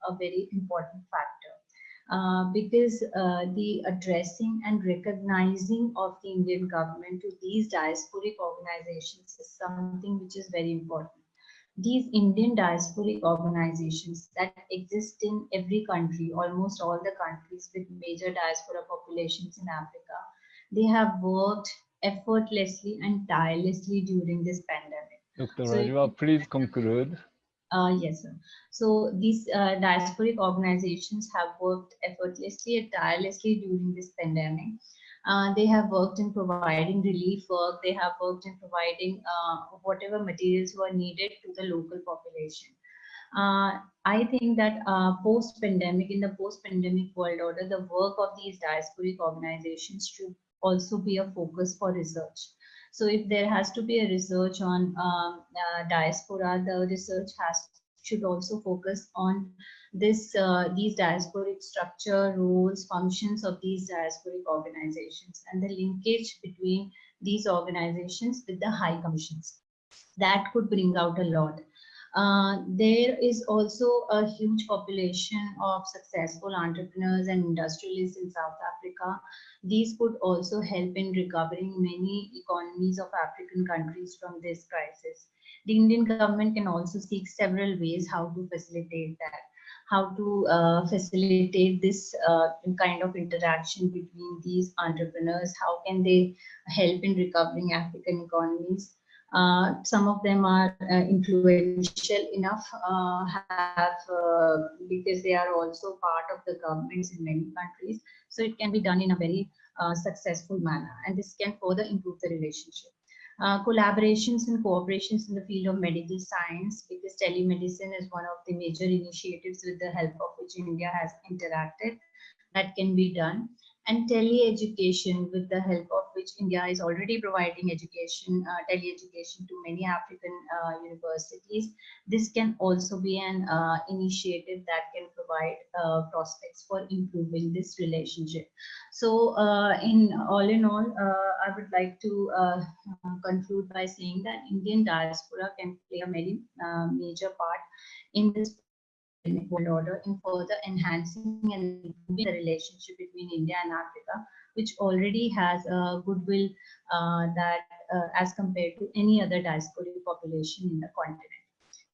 a very important factor. Because the addressing and recognizing of the Indian government to these diasporic organizations is something which is very important. These Indian diasporic organizations that exist in every country, almost all the countries with major diaspora populations in Africa, they have worked effortlessly and tirelessly during this pandemic. Dr. Rajwa, please conclude. Yes, sir. So these diasporic organizations have worked effortlessly and tirelessly during this pandemic. They have worked in providing relief work. They have worked in providing whatever materials were needed to the local population. I think that post-pandemic, in the post-pandemic world order, the work of these diasporic organizations should also be a focus for research. So if there has to be a research on diaspora, the research should also focus on these diasporic structure, roles, functions of these diasporic organizations, and the linkage between these organizations with the high commissions. That could bring out a lot. There is also a huge population of successful entrepreneurs and industrialists in South Africa. These could also help in recovering many economies of African countries from this crisis. The Indian government can also seek several ways how to facilitate that, how to facilitate this kind of interaction between these entrepreneurs. How can they help in recovering African economies? Some of them are influential enough, because they are also part of the governments in many countries. So it can be done in a very successful manner, and this can further improve the relationship. Collaborations and cooperations in the field of medical science, because telemedicine is one of the major initiatives with the help of which India has interacted, that can be done. And tele-education, with the help of which India is already providing education, tele-education to many African universities. This can also be an initiative that can provide prospects for improving this relationship. So in all, I would like to conclude by saying that Indian diaspora can play a very major part in this world order, in further enhancing and improving the relationship between India and Africa, which already has a goodwill that as compared to any other diasporic population in the continent.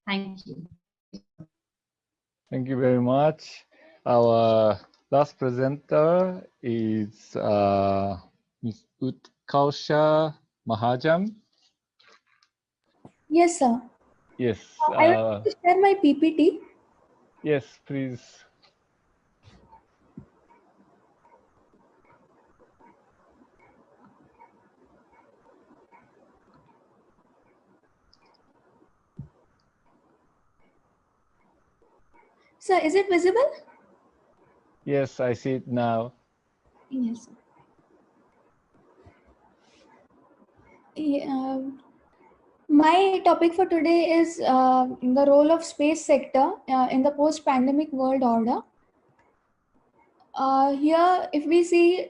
Thank you. Thank you very much. Our last presenter is Ms. Utkarsha Mahajan. Yes, sir. Yes. I want to share my PPT. Yes, please. Sir, is it visible? Yes, I see it now. Yes. Yeah, my topic for today is the role of space sector in the post-pandemic world order. Here, if we see,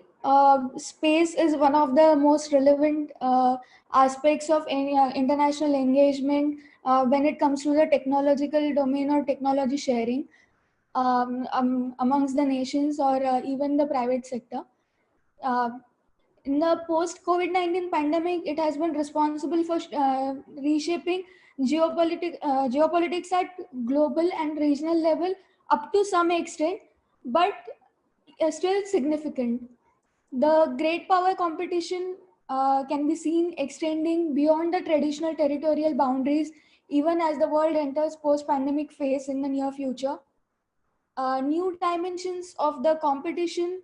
space is one of the most relevant aspects of any international engagement when it comes to the technological domain or technology sharing amongst the nations or even the private sector. In the post-COVID-19 pandemic, it has been responsible for reshaping geopolitics at global and regional level up to some extent, but still significant. The great power competition can be seen extending beyond the traditional territorial boundaries, even as the world enters post-pandemic phase in the near future. New dimensions of the competition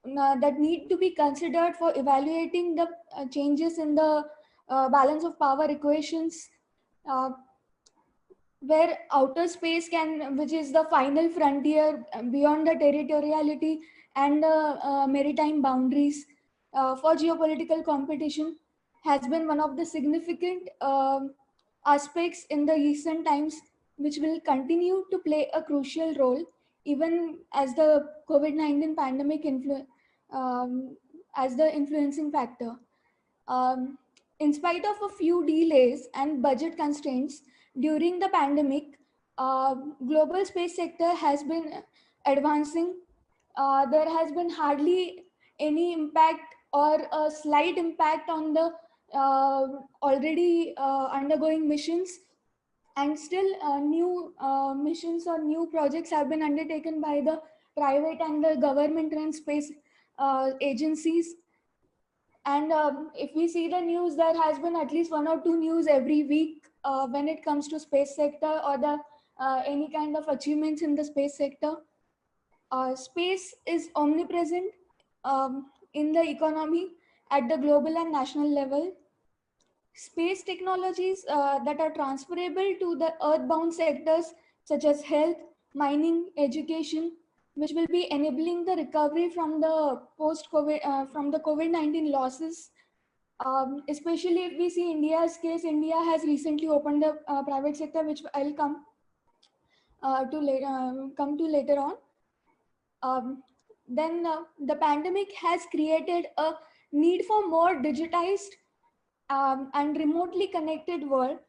that need to be considered for evaluating the changes in the balance of power equations, where outer space which is the final frontier beyond the territoriality and the maritime boundaries for geopolitical competition, has been one of the significant aspects in the recent times, which will continue to play a crucial role even as the COVID-19 pandemic as the influencing factor. Um, in spite of a few delays and budget constraints during the pandemic, global space sector has been advancing. There has been hardly any impact or a slight impact on the already undergoing missions, and still new missions or new projects have been undertaken by the private and the government run space agencies. And if we see the news, there has been at least one or two news every week when it comes to space sector or the any kind of achievements in the space sector. Space is omnipresent in the economy at the global and national level. Space technologies that are transferable to the earthbound sectors such as health, mining, education, which will be enabling the recovery from the post-COVID, from the COVID-19 losses. Especially if we see India's case, India has recently opened a private sector, which I'll come to later on. Then the pandemic has created a need for more digitized and remotely connected world.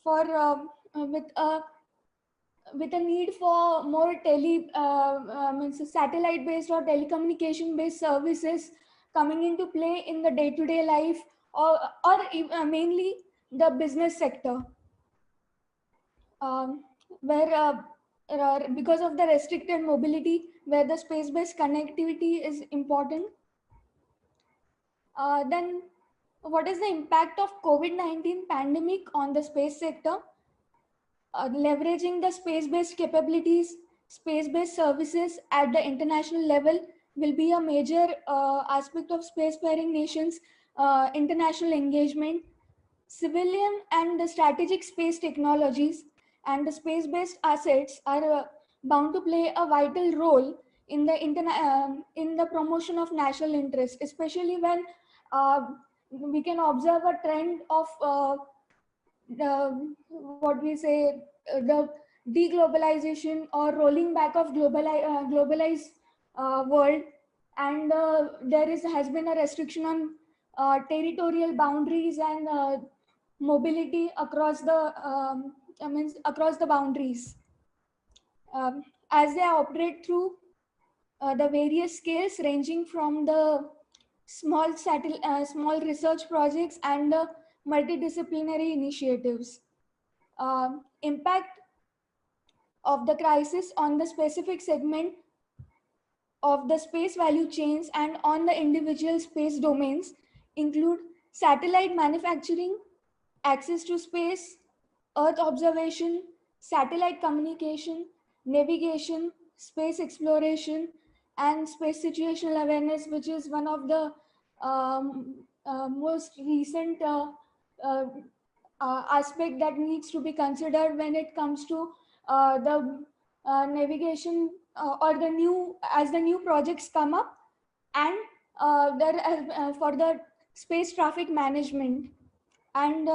with a need for more satellite based or telecommunication based services coming into play in the day-to-day life, or mainly the business sector, where because of the restricted mobility, where the space-based connectivity is important. Then what is the impact of COVID-19 pandemic on the space sector? Leveraging the space-based capabilities, space-based services at the international level will be a major aspect of spacefaring nations' international engagement. Civilian and the strategic space technologies and the space-based assets are bound to play a vital role in the promotion of national interest, especially when we can observe a trend of what we say the deglobalization or rolling back of globalized world, and has been a restriction on territorial boundaries and mobility across the across the boundaries, as they operate through the various scales ranging from the small research projects and multidisciplinary initiatives. Impact of the crisis on the specific segment of the space value chains and on the individual space domains include satellite manufacturing, access to space, Earth observation, satellite communication, navigation, space exploration, and space situational awareness, which is one of the most recent aspect that needs to be considered when it comes to the navigation or the new projects come up, and for the space traffic management. And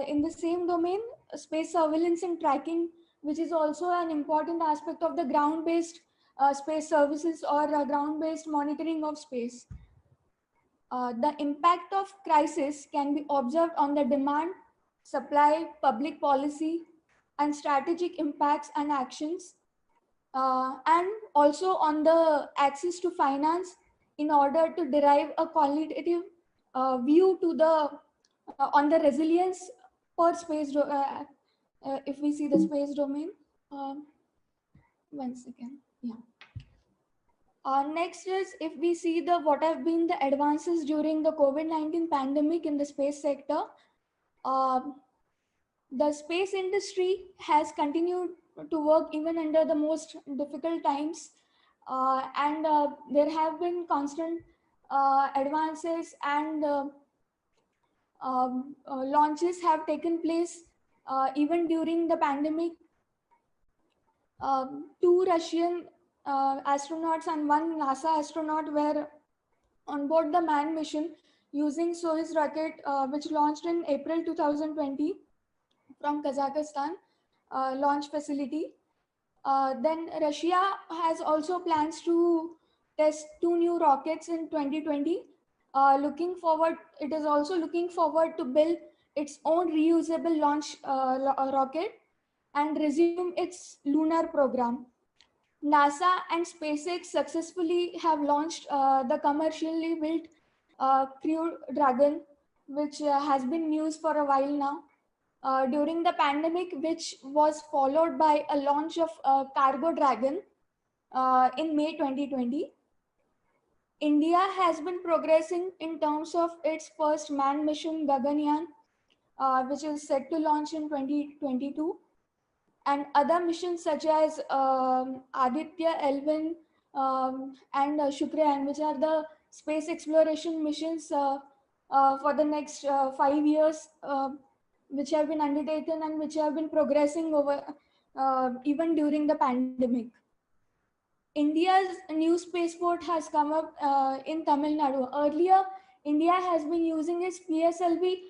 in the same domain, space surveillance and tracking, which is also an important aspect of the ground-based space services or ground-based monitoring of space. The impact of crisis can be observed on the demand, supply, public policy, and strategic impacts and actions, and also on the access to finance in order to derive a qualitative view to the on the resilience per space. If we see the space domain, one second, yeah. Next is, if we see what have been the advances during the COVID-19 pandemic in the space sector, the space industry has continued to work even under the most difficult times, and there have been constant advances and launches have taken place even during the pandemic. Two Russian astronauts and one NASA astronaut were on board the manned mission using Soyuz rocket, which launched in April 2020 from Kazakhstan launch facility. Then Russia has also plans to test 2 new rockets in 2020. It is also looking forward to build its own reusable launch rocket and resume its lunar program. NASA and SpaceX successfully have launched the commercially built Crew Dragon, which has been used for a while now. During the pandemic, which was followed by a launch of Cargo Dragon in May 2020. India has been progressing in terms of its first manned mission Gaganyaan, which is set to launch in 2022. And other missions such as Aditya, L1, and Shukrayan, which are the space exploration missions for the next 5 years, which have been undertaken and which have been progressing over even during the pandemic. India's new spaceport has come up in Tamil Nadu. Earlier, India has been using its PSLV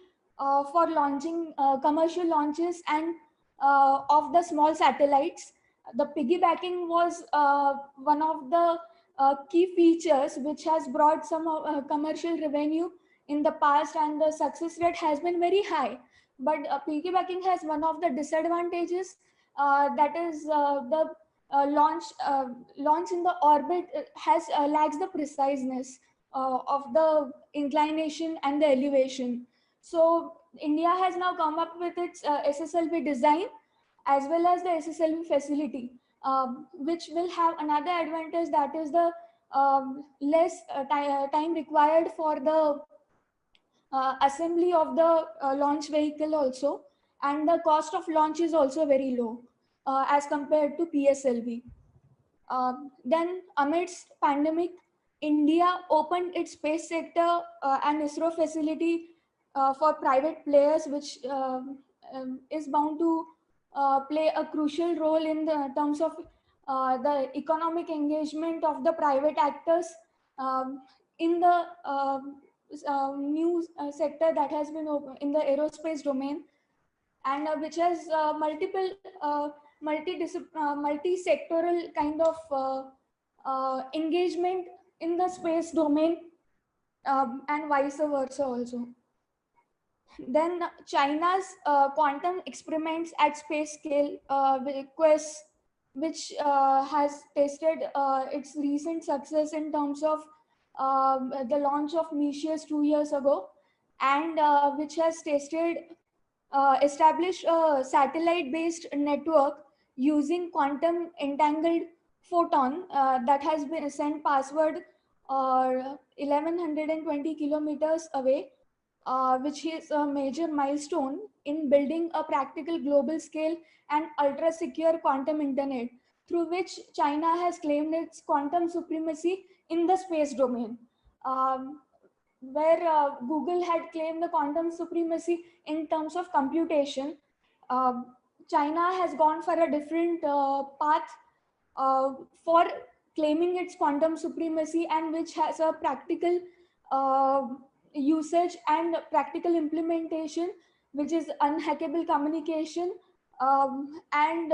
for launching commercial launches and of the small satellites. The piggybacking was one of the key features which has brought some commercial revenue in the past, and the success rate has been very high. But piggybacking has one of the disadvantages, that is the launch in the orbit has lacks the preciseness of the inclination and the elevation. So India has now come up with its SSLV design as well as the SSLV facility, which will have another advantage, that is the less time required for the assembly of the launch vehicle also, and the cost of launch is also very low as compared to PSLV. Then amidst pandemic, India opened its space sector and ISRO facility for private players, which is bound to play a crucial role in the terms of the economic engagement of the private actors in the new sector that has been open in the aerospace domain, and which has multiple multi-sectoral kind of engagement in the space domain, and vice versa also. Then China's quantum experiments at space scale, which has tested its recent success in terms of the launch of Meteors 2 years ago, and which has established a satellite-based network using quantum entangled photon that has been sent password 1120 kilometers away, which is a major milestone in building a practical global scale and ultra secure quantum internet, through which China has claimed its quantum supremacy in the space domain. Where Google had claimed the quantum supremacy in terms of computation, uh, China has gone for a different path for claiming its quantum supremacy, and which has a practical usage and practical implementation, which is unhackable communication, and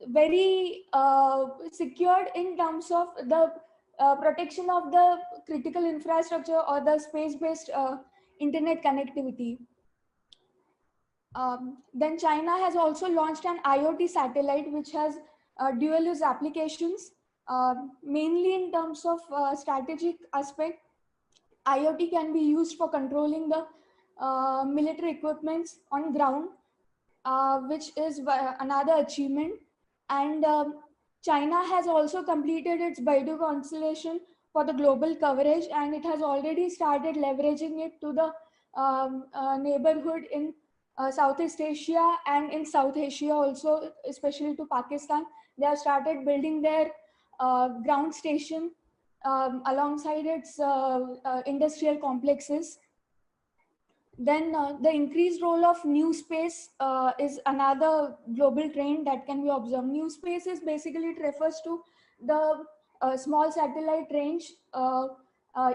very secured in terms of the protection of the critical infrastructure or the space-based internet connectivity. Then China has also launched an IoT satellite, which has dual use applications, mainly in terms of strategic aspect. IoT can be used for controlling the military equipments on ground, which is another achievement. And China has also completed its Baidu constellation for the global coverage, and it has already started leveraging it to the neighborhood in Southeast Asia and in South Asia also, especially to Pakistan. They have started building their ground station alongside its industrial complexes. Then the increased role of new space is another global trend that can be observed. New space is basically, it refers to the small satellite range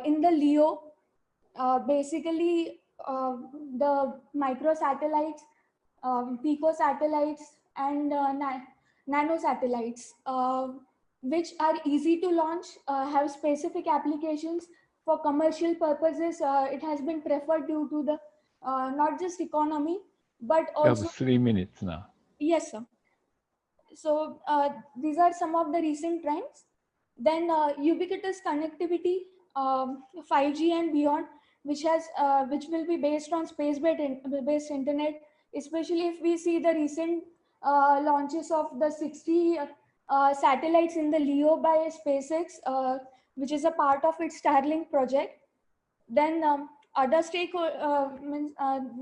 in the LEO. Basically, the micro satellites, pico satellites, and nano satellites, which are easy to launch, have specific applications for commercial purposes. It has been preferred due to the not just economy, but You have also 3 minutes now. Yes, sir. So these are some of the recent trends. Then ubiquitous connectivity, 5G and beyond, which will be based on space-based internet, especially if we see the recent launches of the 60 satellites in the LEO by SpaceX, which is a part of its Starlink project. Then other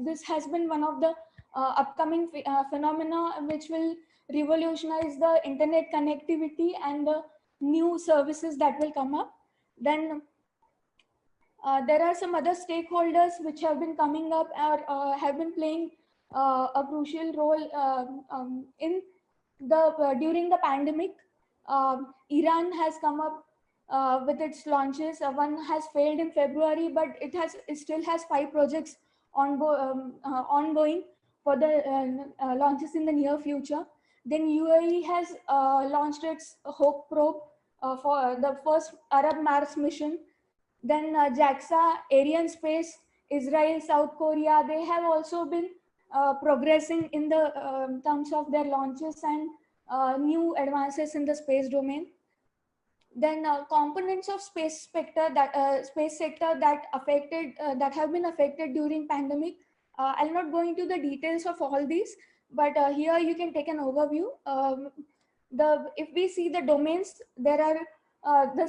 this has been one of the upcoming phenomena which will revolutionize the internet connectivity and the new services that will come up. Then there are some other stakeholders which have been coming up or have been playing a crucial role in the during the pandemic. Iran has come up with its launches. One has failed in February, but it still has 5 projects ongoing for the launches in the near future. Then UAE has launched its Hope probe for the first Arab Mars mission. Then JAXA, Ariane Space, Israel, South Korea, they have also been progressing in the terms of their launches and new advances in the space domain. Then components of space sector that affected that have been affected during pandemic. I'll not go into the details of all these, but here you can take an overview. If we see the domains, there are the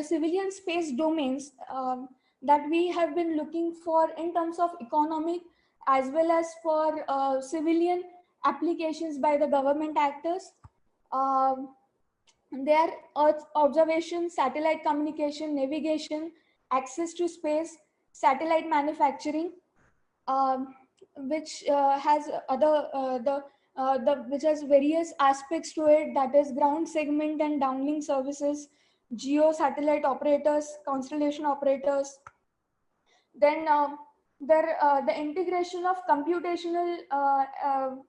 civilian space domains that we have been looking for in terms of economic as well as for civilian applications by the government actors. Their Earth observation, satellite communication, navigation, access to space, satellite manufacturing, which has which has various aspects to it. That is ground segment and downlink services, geo satellite operators, constellation operators. Then the integration of computational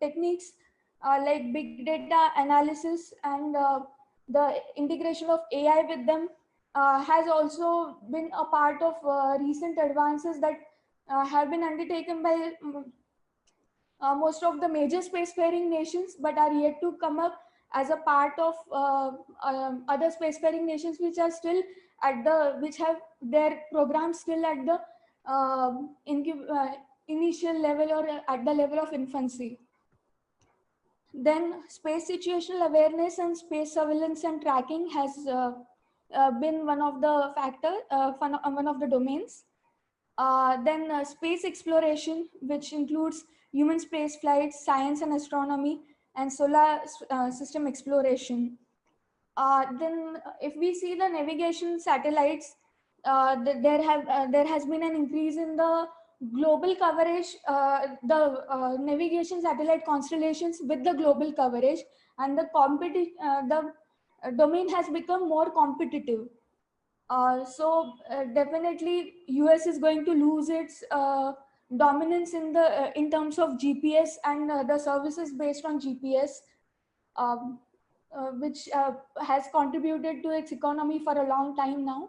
techniques like big data analysis and the integration of AI with them has also been a part of recent advances that have been undertaken by most of the major spacefaring nations, but are yet to come up as a part of other spacefaring nations which are still which have their programs still at the initial level or at the level of infancy. Then space situational awareness and space surveillance and tracking has been one of the one of the domains. Then space exploration, which includes human space flights, science and astronomy, and solar system exploration. Then if we see the navigation satellites, there has been an increase in the global coverage, the navigation satellite constellations with the global coverage, and the domain has become more competitive. Definitely US is going to lose its dominance in terms of GPS and the services based on GPS, which has contributed to its economy for a long time now.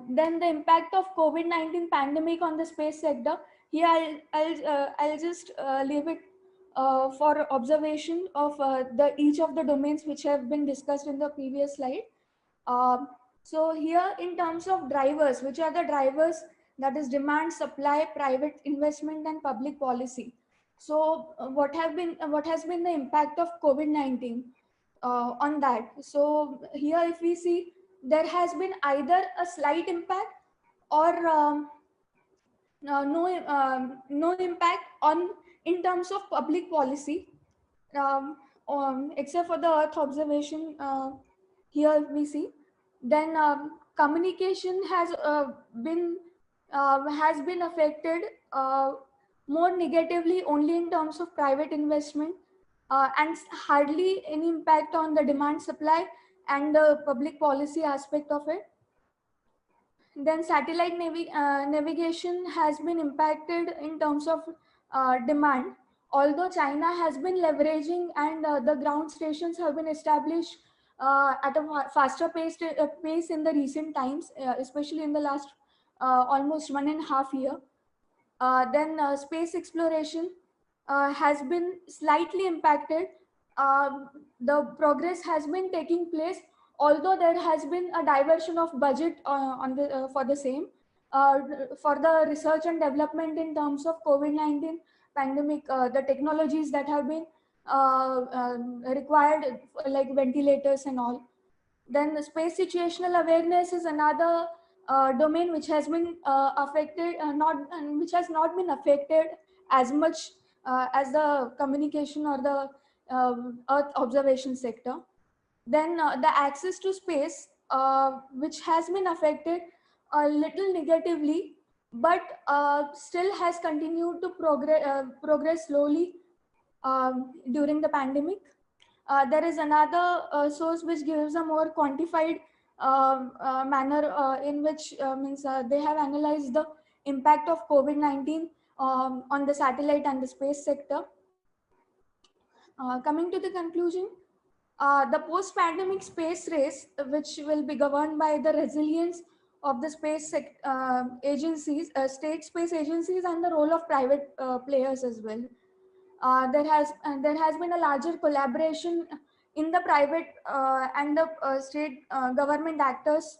Then the impact of COVID-19 pandemic on the space sector. Here I'll just leave it for observation of each of the domains which have been discussed in the previous slide. So here in terms of drivers, which are the drivers, that is demand, supply, private investment and public policy. So what has been the impact of COVID-19 on that? So here if we see, there has been either a slight impact or no impact in terms of public policy, except for the Earth observation. Here we see. Then communication has been affected more negatively only in terms of private investment, and hardly any impact on the demand, supply and the public policy aspect of it. Then satellite navigation has been impacted in terms of demand, although China has been leveraging and the ground stations have been established at a faster pace in the recent times, especially in the last almost 1.5 years. Then space exploration has been slightly impacted. The progress has been taking place, although there has been a diversion of budget for the same, for the research and development in terms of COVID-19 pandemic, the technologies that have been required, like ventilators and all. Then the space situational awareness is another domain which has been affected, which has not been affected as much as the communication or the Earth observation sector. Then the access to space, which has been affected a little negatively, but still has continued to progress slowly during the pandemic. There is another source which gives a more quantified manner in which means they have analyzed the impact of COVID-19 on the satellite and the space sector. Coming to the conclusion, the post-pandemic space race, which will be governed by the resilience of the space agencies, state space agencies, and the role of private players as well. There has been a larger collaboration in the private and the state government actors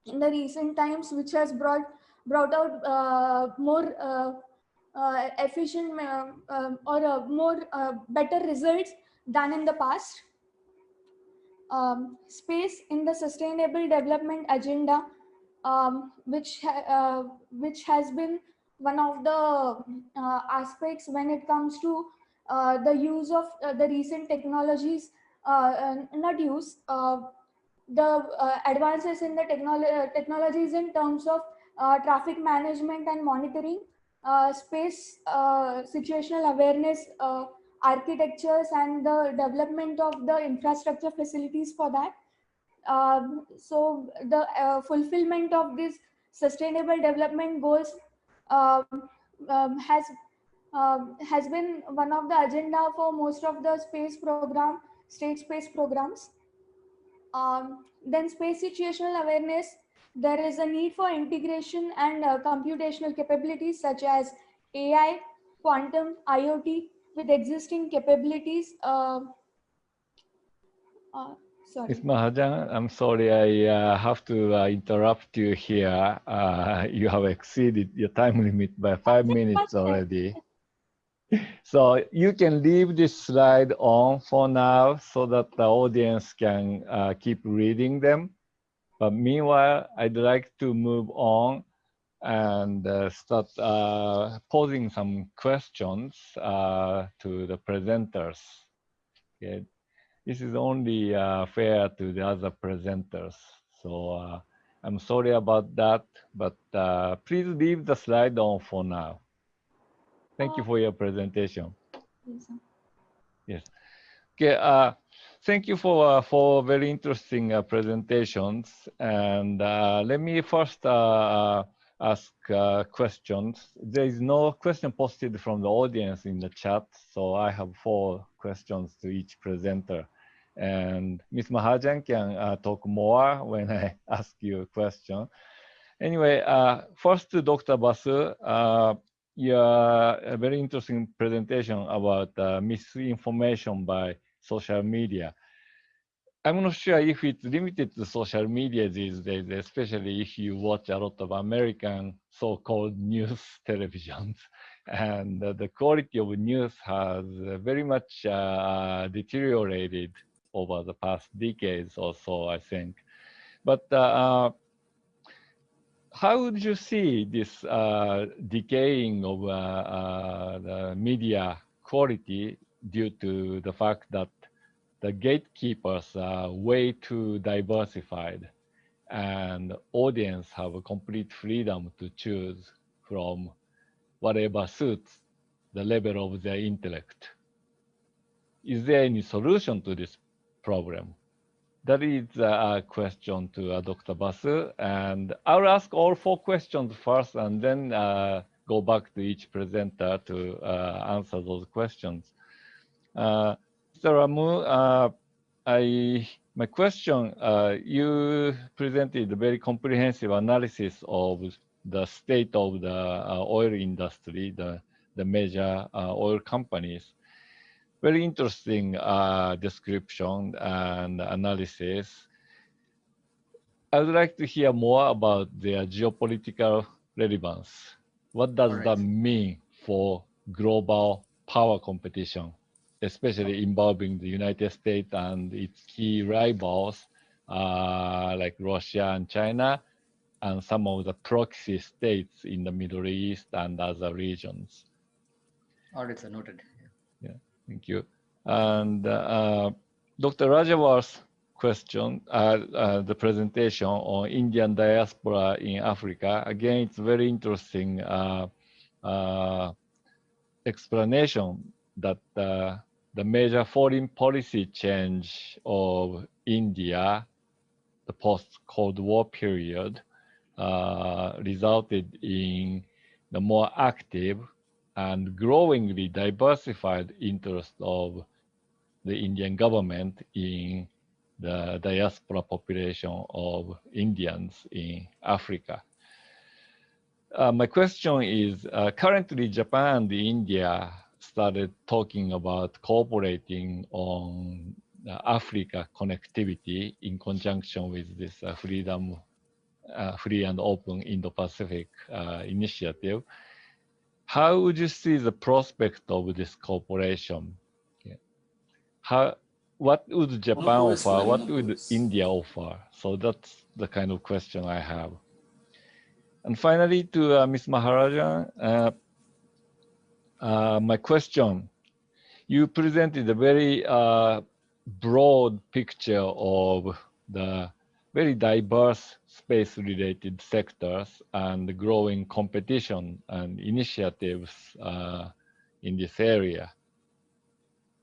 in the recent times, which has brought out more efficient or more better results than in the past. Space in the Sustainable Development Agenda, which has been one of the aspects when it comes to the use of the recent technologies, not use, the advances in the technologies in terms of traffic management and monitoring, space situational awareness architectures, and the development of the infrastructure facilities for that. So the fulfillment of these sustainable development goals um, um, has has been one of the agenda for most of the state space programs. Then space situational awareness, there is a need for integration and computational capabilities such as AI, quantum, IoT with existing capabilities. Sorry. Ms. Mahajan, I'm sorry, I have to interrupt you here. You have exceeded your time limit by 5 minutes already. So you can leave this slide on for now so that the audience can keep reading them. But meanwhile, I'd like to move on and start posing some questions to the presenters. Okay. This is only fair to the other presenters. So I'm sorry about that, but please leave the slide on for now. Thank you for your presentation. Yes. Okay. Thank you for very interesting presentations. And let me first ask questions. There is no question posted from the audience in the chat, so I have 4 questions to each presenter. And Ms. Mahajan can talk more when I ask you a question. Anyway, first to Dr. Basu. A very interesting presentation about misinformation by social media. I'm not sure if it's limited to social media these days, especially if you watch a lot of American so-called news televisions. And the quality of news has very much deteriorated over the past decades or so, I think. But how would you see this decaying of the media quality due to the fact that the gatekeepers are way too diversified and audience have a complete freedom to choose from whatever suits the level of their intellect? Is there any solution to this problem? That is a question to Dr. Basu, and I'll ask all 4 questions first and then go back to each presenter to answer those questions. Mr. Ramu, my question, you presented a very comprehensive analysis of the state of the oil industry, the major oil companies. Very interesting description and analysis. I would like to hear more about their geopolitical relevance. What does that mean for global power competition, especially involving the United States and its key rivals like Russia and China, and some of the proxy states in the Middle East and other regions? All right, sir, noted. Yeah, thank you. And Dr. Rajawar's question, the presentation on Indian diaspora in Africa, again, it's very interesting explanation that the major foreign policy change of India, the post-Cold War period, resulted in the more active and growingly diversified interest of the Indian government in the diaspora population of Indians in Africa. My question is, currently Japan and India started talking about cooperating on Africa connectivity in conjunction with this free and open Indo-Pacific initiative. How would you see the prospect of this cooperation? What would Japan offer? What would India offer? So that's the kind of question I have. And finally, to Ms. Maharajan, my question, you presented a very broad picture of the very diverse space-related sectors and the growing competition and initiatives in this area.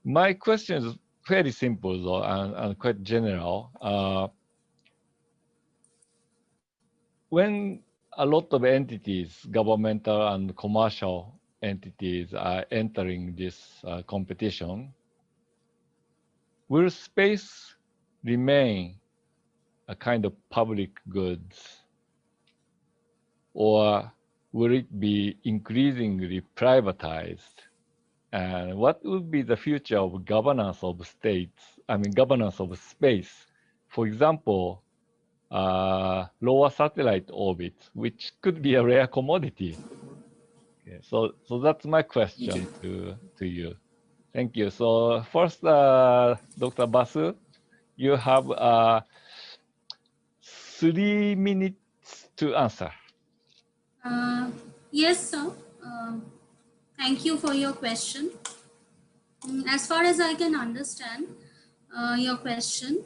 My question is fairly simple though, and quite general. When a lot of entities, governmental and commercial entities, are entering this competition, will space remain a kind of public goods, or will it be increasingly privatized? And what would be the future of governance of governance of space? For example, lower satellite orbit, which could be a rare commodity. Okay, so that's my question to you. Thank you. So first, Dr. Basu, you have 3 minutes to answer. Yes, sir. Thank you for your question. As far as I can understand your question,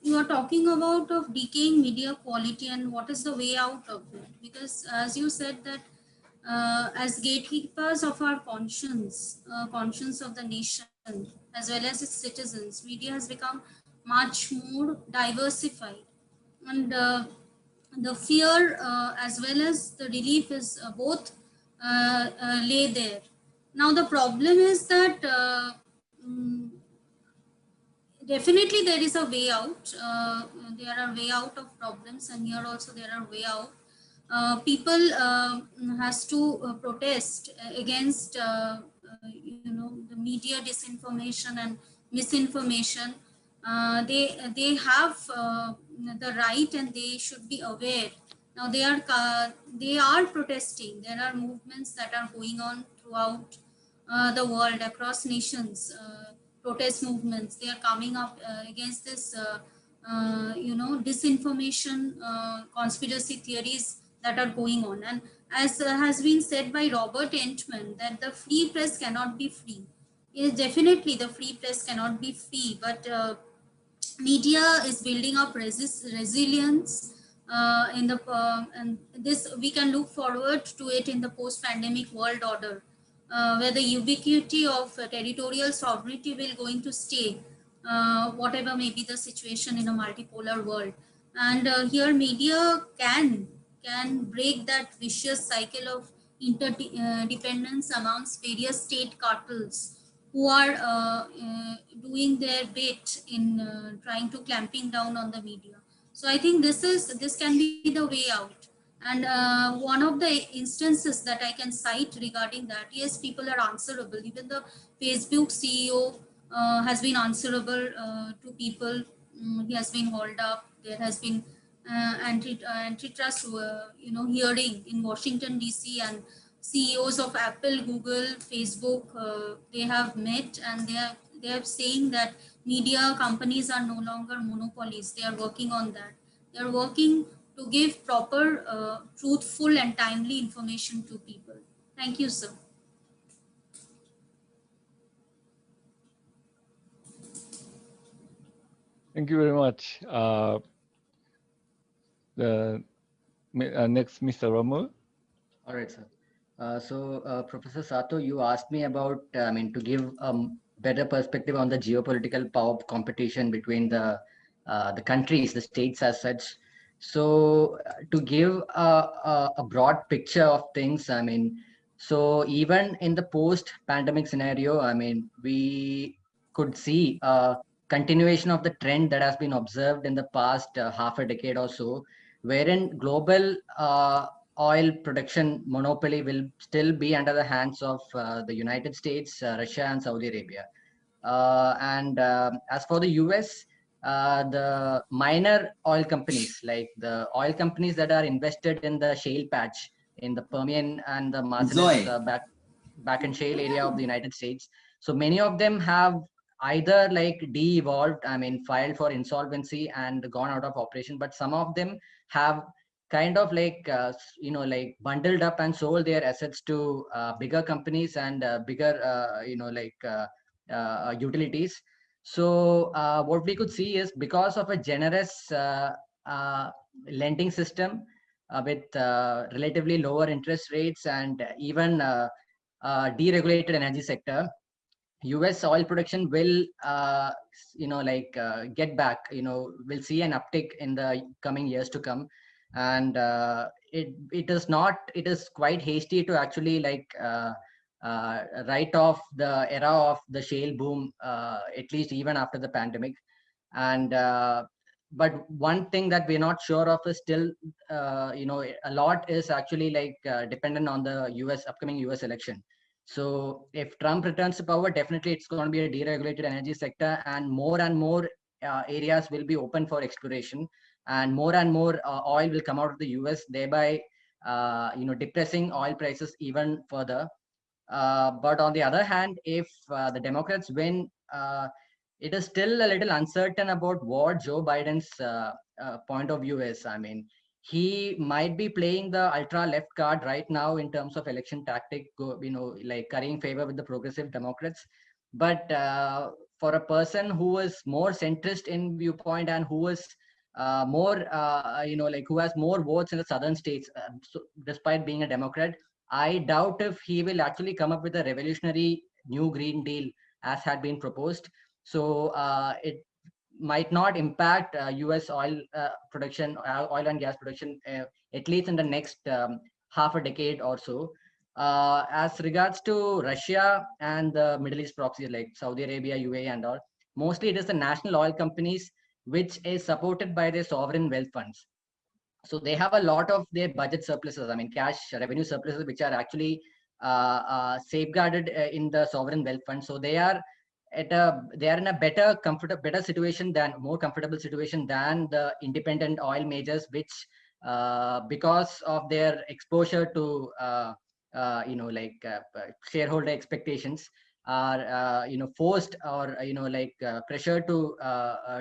you are talking about of decaying media quality and what is the way out of it. Because as you said that as gatekeepers of our conscience of the nation, as well as its citizens, media has become much more diversified. And the fear as well as the relief is both lay there. Now the problem is that definitely there is a way out. There are way out of problems, and here also there are way out. People has to protest against the media disinformation and misinformation. They have the right, and they should be aware. Now they are protesting. There are movements that are going on throughout the world, across nations. Protest movements, they are coming up against this disinformation, conspiracy theories that are going on. And as has been said by Robert Entman, that the free press cannot be free. Yes, definitely the free press cannot be free, but media is building up resilience in the and this we can look forward to it in the post-pandemic world order, where the ubiquity of territorial sovereignty will going to stay, whatever may be the situation in a multipolar world. And here media can break that vicious cycle of interdependence amongst various state cartels who are doing their bit in trying to clamping down on the media. So I think this can be the way out. And one of the instances that I can cite regarding that, yes, people are answerable. Even the Facebook CEO has been answerable to people. He has been hauled up. There has been antitrust, hearing in Washington DC, and CEOs of Apple, Google, Facebook, they have met, and they are saying that media companies are no longer monopolies. They are working on that. They are working to give proper, truthful and timely information to people. Thank you, sir. Thank you very much. The next, Mr. Ramu. All right, sir. Professor Sato, you asked me about, to give a better perspective on the geopolitical power competition between the countries, the states as such. So to give a broad picture of things, so even in the post-pandemic scenario, we could see continuation of the trend that has been observed in the past half a decade or so, wherein global oil production monopoly will still be under the hands of the United States, Russia, and Saudi Arabia. As for the US, the minor oil companies, like the oil companies that are invested in the shale patch in the Permian and the Marcellus back in shale area of the United States. So many of them have either like de-evolved, I mean, filed for insolvency and gone out of operation, but some of them have kind of like, like bundled up and sold their assets to bigger companies and bigger, utilities. So what we could see is because of a generous lending system with relatively lower interest rates and even deregulated energy sector, US oil production will, get back, we'll see an uptick in the coming years to come. And it is quite hasty to actually write off the era of the shale boom, at least even after the pandemic. And but one thing that we're not sure of is still, a lot is actually dependent on the upcoming US election. So if Trump returns to power, definitely it's going to be a deregulated energy sector, and more areas will be open for exploration, and more oil will come out of the US, thereby depressing oil prices even further. But on the other hand, if the Democrats win, it is still a little uncertain about what Joe Biden's point of view is. I mean, he might be playing the ultra left card right now in terms of election tactic, currying favor with the progressive Democrats. But for a person who is more centrist in viewpoint and who is who has more votes in the southern states, so despite being a Democrat, I doubt if he will actually come up with a revolutionary new Green Deal as had been proposed. So it might not impact US oil production, oil and gas production, at least in the next half a decade or so. As regards to Russia and the Middle East proxies like Saudi Arabia, UAE and all, mostly it is the national oil companies which is supported by their sovereign wealth funds. So they have a lot of their budget surpluses, I mean, cash revenue surpluses, which are actually safeguarded in the sovereign wealth fund. So they are in a better situation than more comfortable situation than the independent oil majors, which because of their exposure to shareholder expectations are forced or pressured to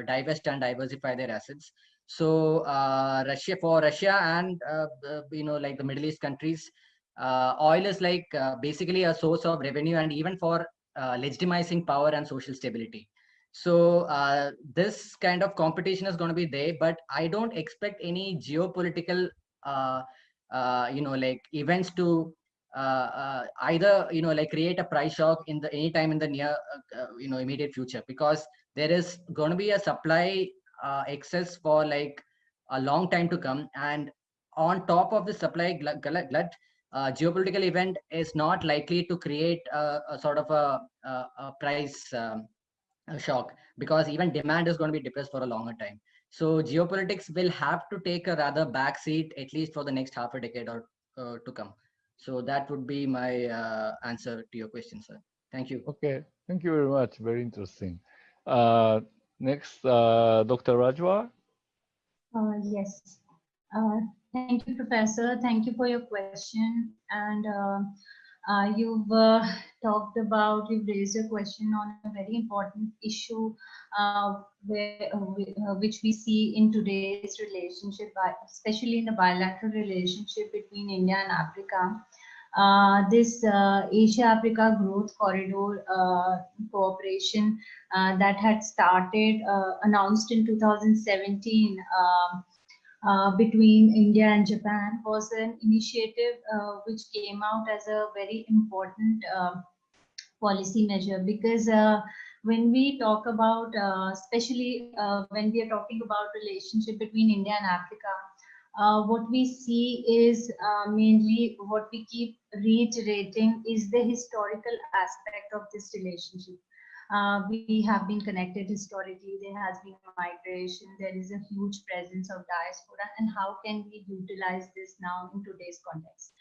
divest and diversify their assets. So Russia and the Middle East countries, oil is basically a source of revenue and even for legitimizing power and social stability. So this kind of competition is going to be there, but I don't expect any geopolitical events to either create a price shock in the anytime in the near immediate future, because there is going to be a supply excess for a long time to come. And on top of the supply glut, geopolitical event is not likely to create a sort of a price shock, because even demand is going to be depressed for a longer time. So geopolitics will have to take a rather back seat, at least for the next half a decade or to come. So that would be my answer to your question, sir. Thank you. Okay, thank you very much. Very interesting. Next, Dr. Rajwa. Yes. Thank you, Professor. Thank you for your question. And you've raised a question on a very important issue which we see in today's relationship, especially in the bilateral relationship between India and Africa. This Asia-Africa Growth Corridor cooperation that had started, announced in 2017 between India and Japan, was an initiative which came out as a very important policy measure, because when we talk about, especially when we are talking about relationship between India and Africa, what we see is mainly what we keep reiterating is the historical aspect of this relationship. We have been connected historically. There has been migration. There is a huge presence of diaspora. And how can we utilize this now in today's context?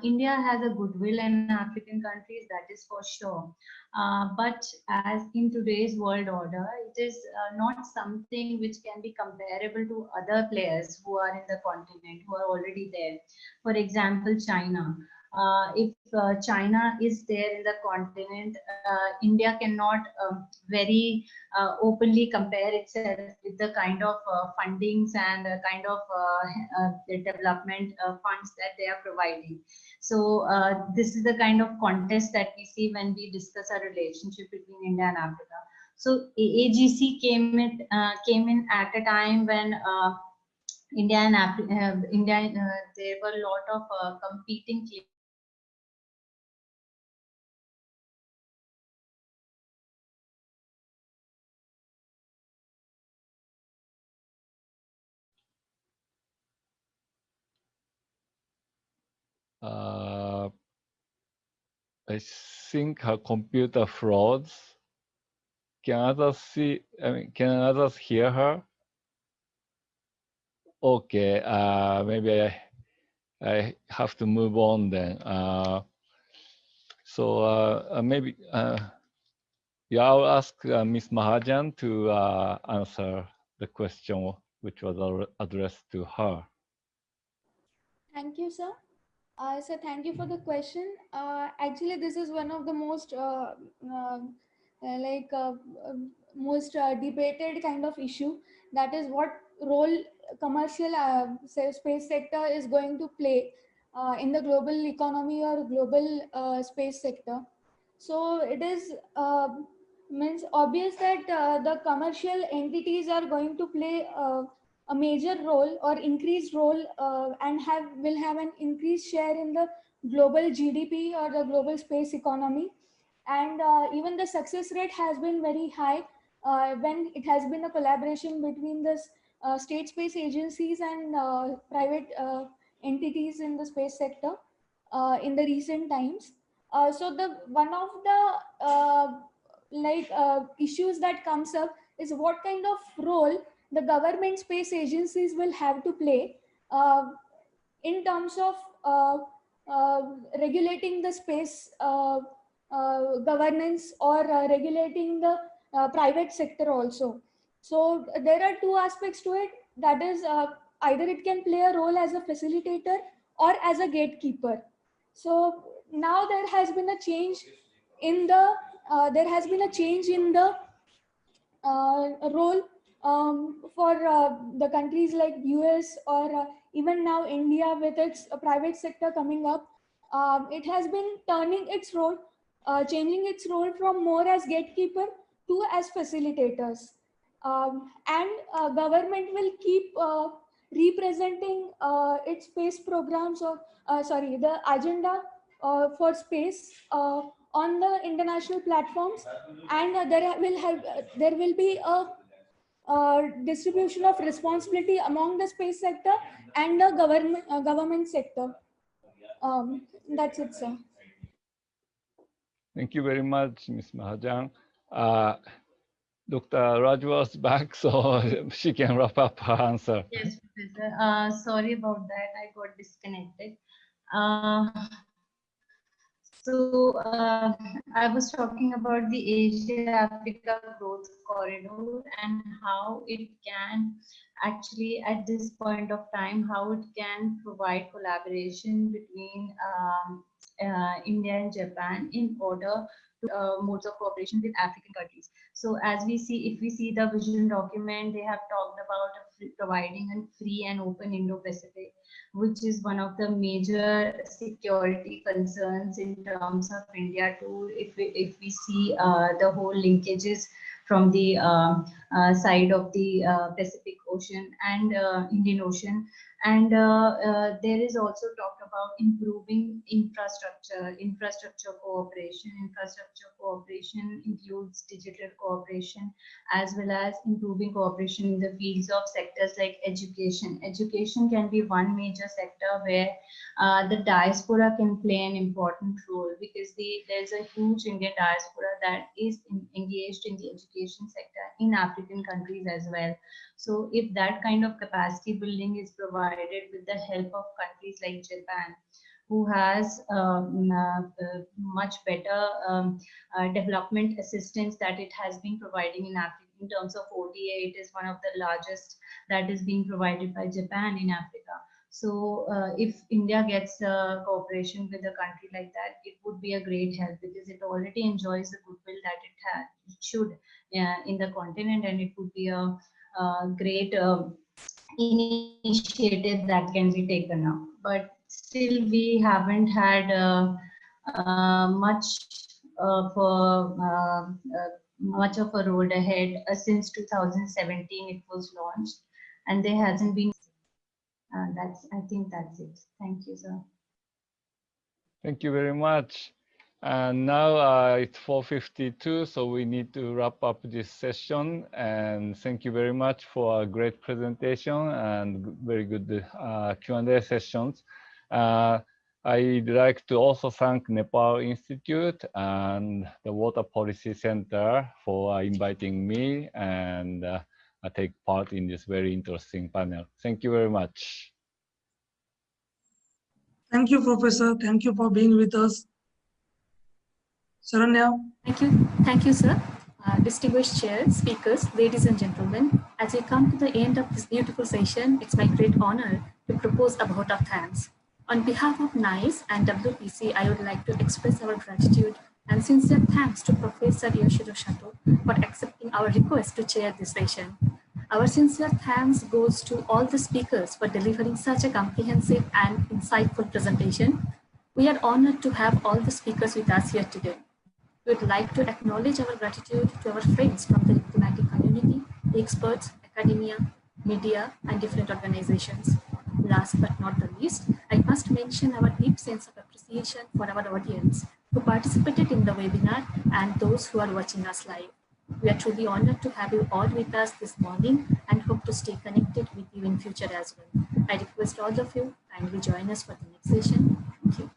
India has a goodwill in African countries, that is for sure. But as in today's world order, it is not something which can be comparable to other players who are in the continent, who are already there. For example, China. If China is there in the continent, India cannot very openly compare itself with the kind of fundings and kind of the development funds that they are providing. So this is the kind of contest that we see when we discuss our relationship between India and Africa. So AGC came in at a time when India and there were a lot of competing I think her computer froze. Can others see? I mean, can others hear her? Okay. Maybe I have to move on then. So maybe yeah, I'll ask Ms. Mahajan to answer the question which was addressed to her. Thank you, sir. So thank you for the question. Actually, this is one of the most most debated kind of issue. That is what role commercial space sector is going to play in the global economy or global space sector. So it is means obvious that the commercial entities are going to play a major role or increased role and will have an increased share in the global GDP or the global space economy. And even the success rate has been very high when it has been a collaboration between the state space agencies and private entities in the space sector in the recent times. So the one of the issues that comes up is what kind of role the government space agencies will have to play in terms of regulating the space governance or regulating the private sector also. So there are two aspects to it. That is either it can play a role as a facilitator or as a gatekeeper. So now there has been a change in the role for the countries like US or even now India with its private sector coming up. It has been turning its role, changing its role from more as gatekeeper to as facilitators. And government will keep representing its space programs or the agenda for space on the international platforms, and there will be a distribution of responsibility among the space sector and the government sector. That's it, sir. Thank you very much, Ms. Mahajan. Dr. Raj was back, so she can wrap up her answer. Yes, Professor. Sorry about that. I got disconnected. I was talking about the Asia-Africa growth corridor and how it can actually, at this point of time, how it can provide collaboration between India and Japan in order to modes of cooperation with African countries. So as we see, if we see the vision document, they have talked about providing a free and open Indo-Pacific, which is one of the major security concerns in terms of India too. If we see the whole linkages from the side of the Pacific Ocean and Indian Ocean. And there is also talk about improving infrastructure cooperation. Infrastructure cooperation includes digital cooperation, as well as improving cooperation in the fields of sectors like education. Education can be one major sector where the diaspora can play an important role, because there's a huge Indian diaspora that is engaged in the education sector in African countries as well. So if that kind of capacity building is provided with the help of countries like Japan, who has much better development assistance that it has been providing in Africa. In terms of ODA, it is one of the largest that is being provided by Japan in Africa. So if India gets cooperation with a country like that, it would be a great help, because it already enjoys the goodwill that it should in the continent, and it would be a great initiative that can be taken up. But still, we haven't had much of a road ahead since 2017. It was launched, and there hasn't been. I think that's it. Thank you, sir. Thank you very much. And now it's 4:52, so we need to wrap up this session. And thank you very much for a great presentation and very good Q&A sessions. I'd like to also thank Nepal Institute and the Water Policy Center for inviting me and take part in this very interesting panel. Thank you very much. Thank you, Professor. Thank you for being with us. Saranya. Thank you, sir. Distinguished chairs, speakers, ladies and gentlemen, as we come to the end of this beautiful session, it's my great honor to propose a vote of thanks. On behalf of NICE and WPC, I would like to express our gratitude and sincere thanks to Professor Yoichiro Sato for accepting our request to chair this session. Our sincere thanks goes to all the speakers for delivering such a comprehensive and insightful presentation. We are honored to have all the speakers with us here today. We would like to acknowledge our gratitude to our friends from the diplomatic community, the experts, academia, media, and different organizations. Last but not the least, I must mention our deep sense of appreciation for our audience who participated in the webinar and those who are watching us live. We are truly honored to have you all with us this morning and hope to stay connected with you in future as well. I request all of you kindly join us for the next session. Thank you.